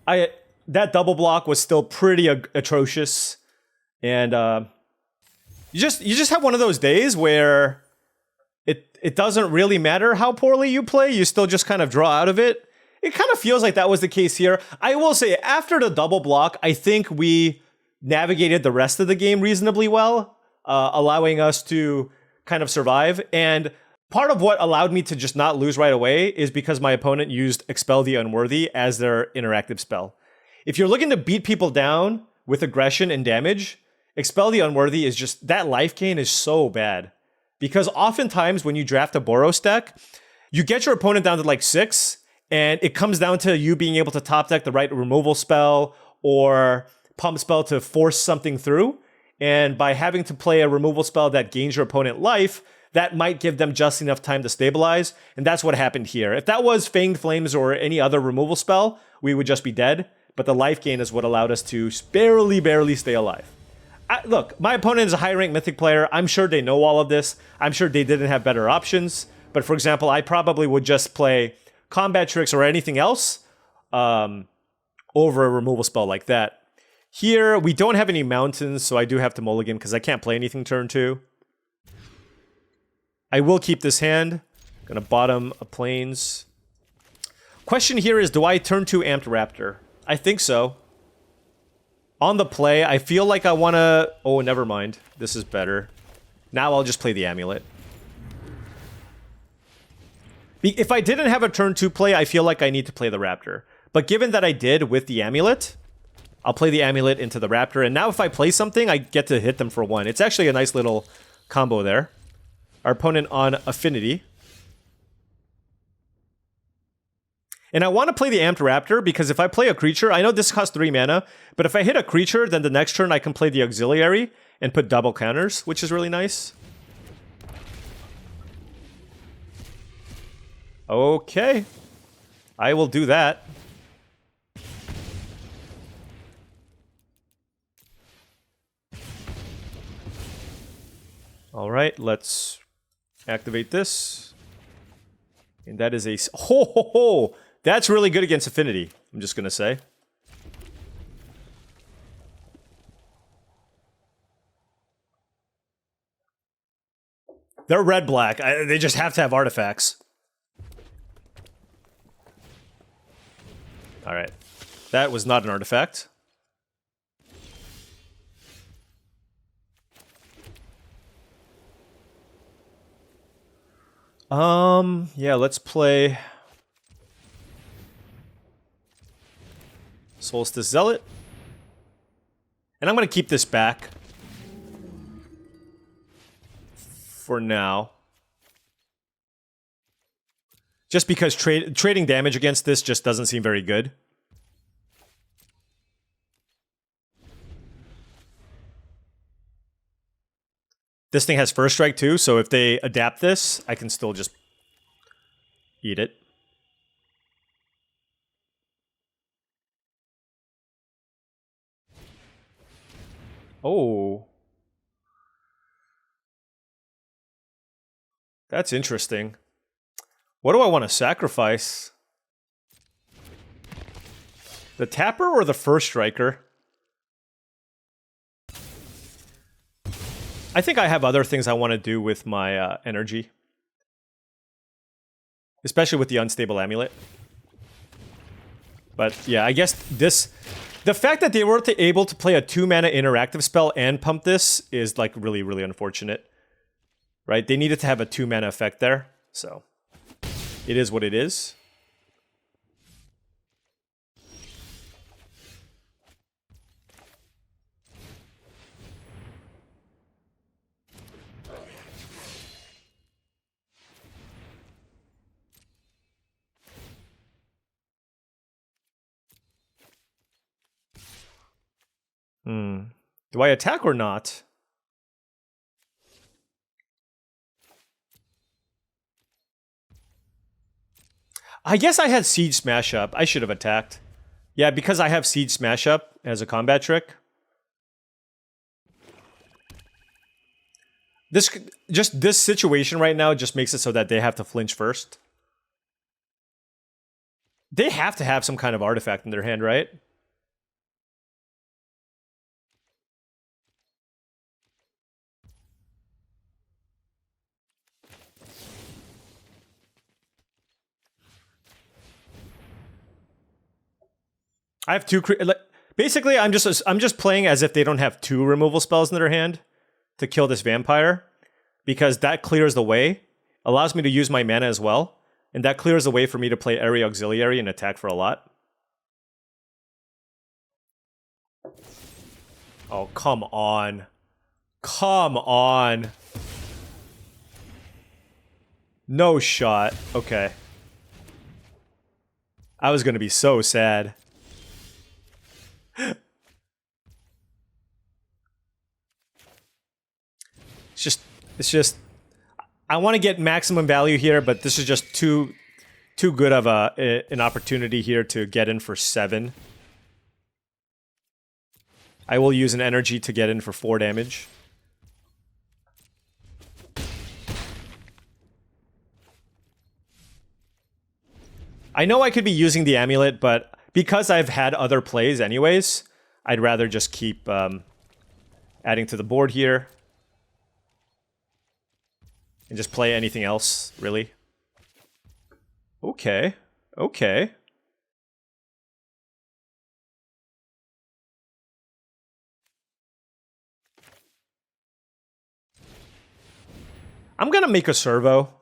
That double block was still pretty atrocious. And you just have one of those days where it doesn't really matter how poorly you play, you still just kind of draw out of it. It kind of feels like that was the case here. I will say, after the double block, I think we navigated the rest of the game reasonably well, allowing us to kind of survive. And part of what allowed me to just not lose right away is because my opponent used Expel the Unworthy as their interactive spell. If you're looking to beat people down with aggression and damage, Expel the Unworthy is just, that life gain is so bad. Because oftentimes when you draft a Boros deck, you get your opponent down to like 6, and it comes down to you being able to top deck the right removal spell or pump spell to force something through. And by having to play a removal spell that gains your opponent life, that might give them just enough time to stabilize. And that's what happened here. If that was Fanged Flames or any other removal spell, we would just be dead. But the life gain is what allowed us to barely stay alive. Look, my opponent is a high-ranked Mythic player. I'm sure they know all of this. I'm sure they didn't have better options. But for example, I probably would just play Combat Tricks or anything else over a removal spell like that. Here, we don't have any mountains, so I do have to mulligan because I can't play anything turn 2. I will keep this hand. Gonna bottom a plains. Question here is, do I turn 2 Amped Raptor? I think so. On the play, I feel like I want to... Oh, never mind. This is better. Now I'll just play the Amulet. If I didn't have a turn 2 play, I feel like I need to play the Raptor. But given that I did with the Amulet, I'll play the Amulet into the Raptor. And now if I play something, I get to hit them for 1. It's actually a nice little combo there. Our opponent on Affinity. And I want to play the Amped Raptor because if I play a creature, I know this costs 3 mana, but if I hit a creature, then the next turn I can play the Auxiliary and put double counters, which is really nice. Okay. I will do that. All right, let's activate this. And that is a... Ho, ho, ho! That's really good against Affinity, I'm just going to say. They're red-black. They just have to have artifacts. Alright. That was not an artifact. Yeah, let's play... Solstice Zealot. And I'm going to keep this back. For now. Just because trading damage against this just doesn't seem very good. This thing has First Strike too, so if they adapt this, I can still just eat it. Oh. That's interesting. What do I want to sacrifice? The tapper or the first striker? I think I have other things I want to do with my energy. Especially with the unstable amulet. But yeah, I guess this... The fact that they weren't able to play a 2-mana interactive spell and pump this is like really, really unfortunate. Right? They needed to have a 2-mana effect there. So, it is what it is. Do I attack or not? I guess I had Siege Smash Up. I should have attacked. Yeah, because I have Siege Smash Up as a combat trick. This situation right now just makes it so that they have to flinch first. They have to have some kind of artifact in their hand, right? I have two. Basically, I'm just playing as if they don't have 2 removal spells in their hand to kill this vampire, because that clears the way, allows me to use my mana as well, and that clears the way for me to play Area Auxiliary and attack for a lot. Oh, come on. Come on. No shot. Okay. I was gonna be so sad. It's just, I want to get maximum value here, but this is just too good of an opportunity here to get in for 7. I will use an energy to get in for 4 damage. I know I could be using the amulet, but because I've had other plays anyways, I'd rather just keep adding to the board here. And just play anything else, really. Okay. Okay. I'm gonna make a servo.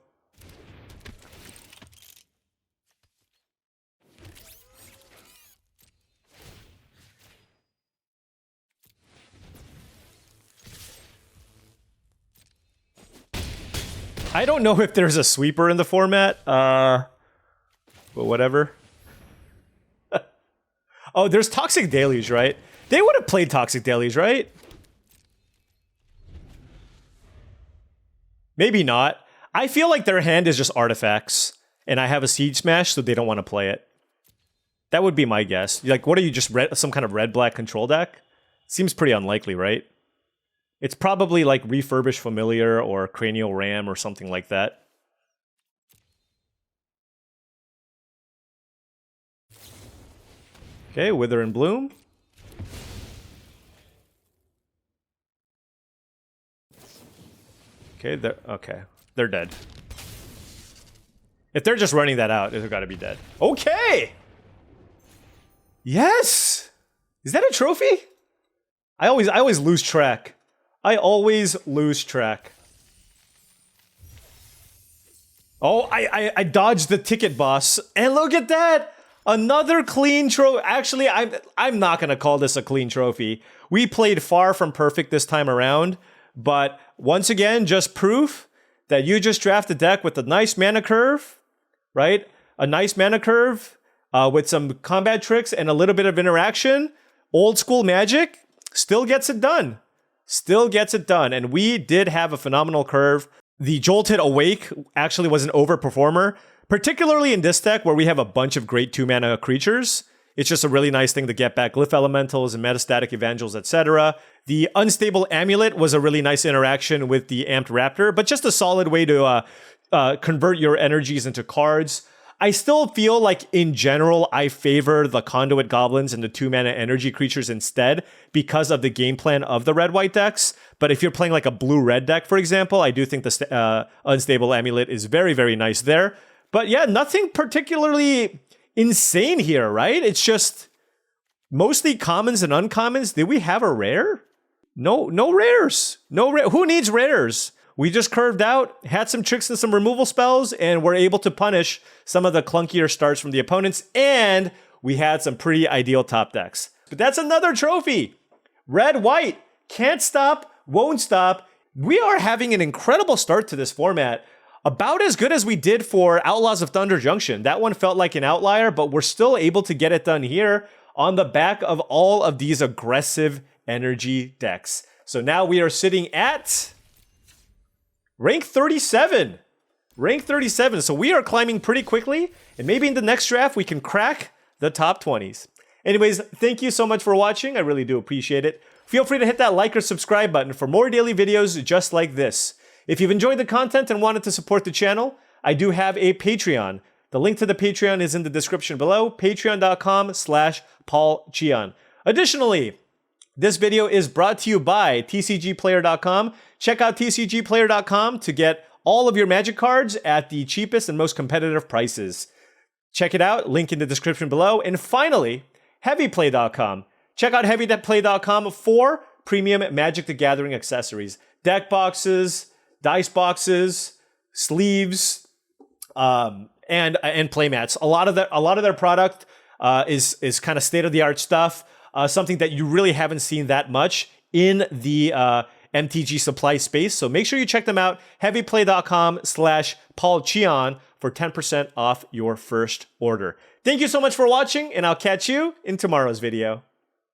I don't know if there's a sweeper in the format, but whatever. Oh, there's Toxic Deluge, right? They would have played Toxic Deluge, right? Maybe not. I feel like their hand is just artifacts, and I have a Siege Smash, so they don't want to play it. That would be my guess. Like, what are you, just some kind of red-black control deck? Seems pretty unlikely, right? It's probably like Refurbished Familiar or Cranial Ram or something like that. Okay, Wither and Bloom. Okay, they're dead. If they're just running that out, they've got to be dead. Okay! Yes! Is that a trophy? I always lose track. I always lose track. Oh, I dodged the ticket boss. And look at that! Another clean trophy. Actually, I'm not going to call this a clean trophy. We played far from perfect this time around. But once again, just proof that you just draft a deck with a nice mana curve, right? A nice mana curve with some combat tricks and a little bit of interaction. Old school Magic still gets it done. Still gets it done. And we did have a phenomenal curve. The Jolted Awake actually was an overperformer, particularly in this deck where we have a bunch of great 2-mana creatures. It's just a really nice thing to get back Glyph Elementals and Metastatic Evangels, etc. The Unstable Amulet was a really nice interaction with the Amped Raptor, but just a solid way to convert your energies into cards. I still feel like, in general, I favor the Conduit Goblins and the 2-mana energy creatures instead because of the game plan of the red-white decks. But if you're playing like a blue-red deck, for example, I do think the Unstable Amulet is very, very nice there. But yeah, nothing particularly insane here, right? It's just mostly commons and uncommons. Did we have a rare? No rares. Who needs rares? We just curved out, had some tricks and some removal spells, and were able to punish some of the clunkier starts from the opponents, and we had some pretty ideal top decks. But that's another trophy. Red-white, can't stop, won't stop. We are having an incredible start to this format. About as good as we did for Outlaws of Thunder Junction. That one felt like an outlier, but we're still able to get it done here on the back of all of these aggressive energy decks. So now we are sitting at rank 37. Rank 37. So we are climbing pretty quickly, and maybe in the next draft we can crack the top 20s. Anyways, thank you so much for watching. I really do appreciate it. Feel free to hit that like or subscribe button for more daily videos just like this. If you've enjoyed the content and wanted to support the channel, I do have a Patreon. The link to the Patreon is in the description below, patreon.com/paulcheon. Additionally, this video is brought to you by TCGplayer.com. Check out TCGplayer.com to get all of your Magic cards at the cheapest and most competitive prices. Check it out, link in the description below. And finally, HeavyPlay.com. Check out HeavyPlay.com for premium Magic the Gathering accessories. Deck boxes, dice boxes, sleeves, and playmats. A lot of their product is kind of state-of-the-art stuff. Something that you really haven't seen that much in the MTG supply space. So make sure you check them out. HeavyPlay.com/paulcheon for 10% off your first order. Thank you so much for watching, and I'll catch you in tomorrow's video.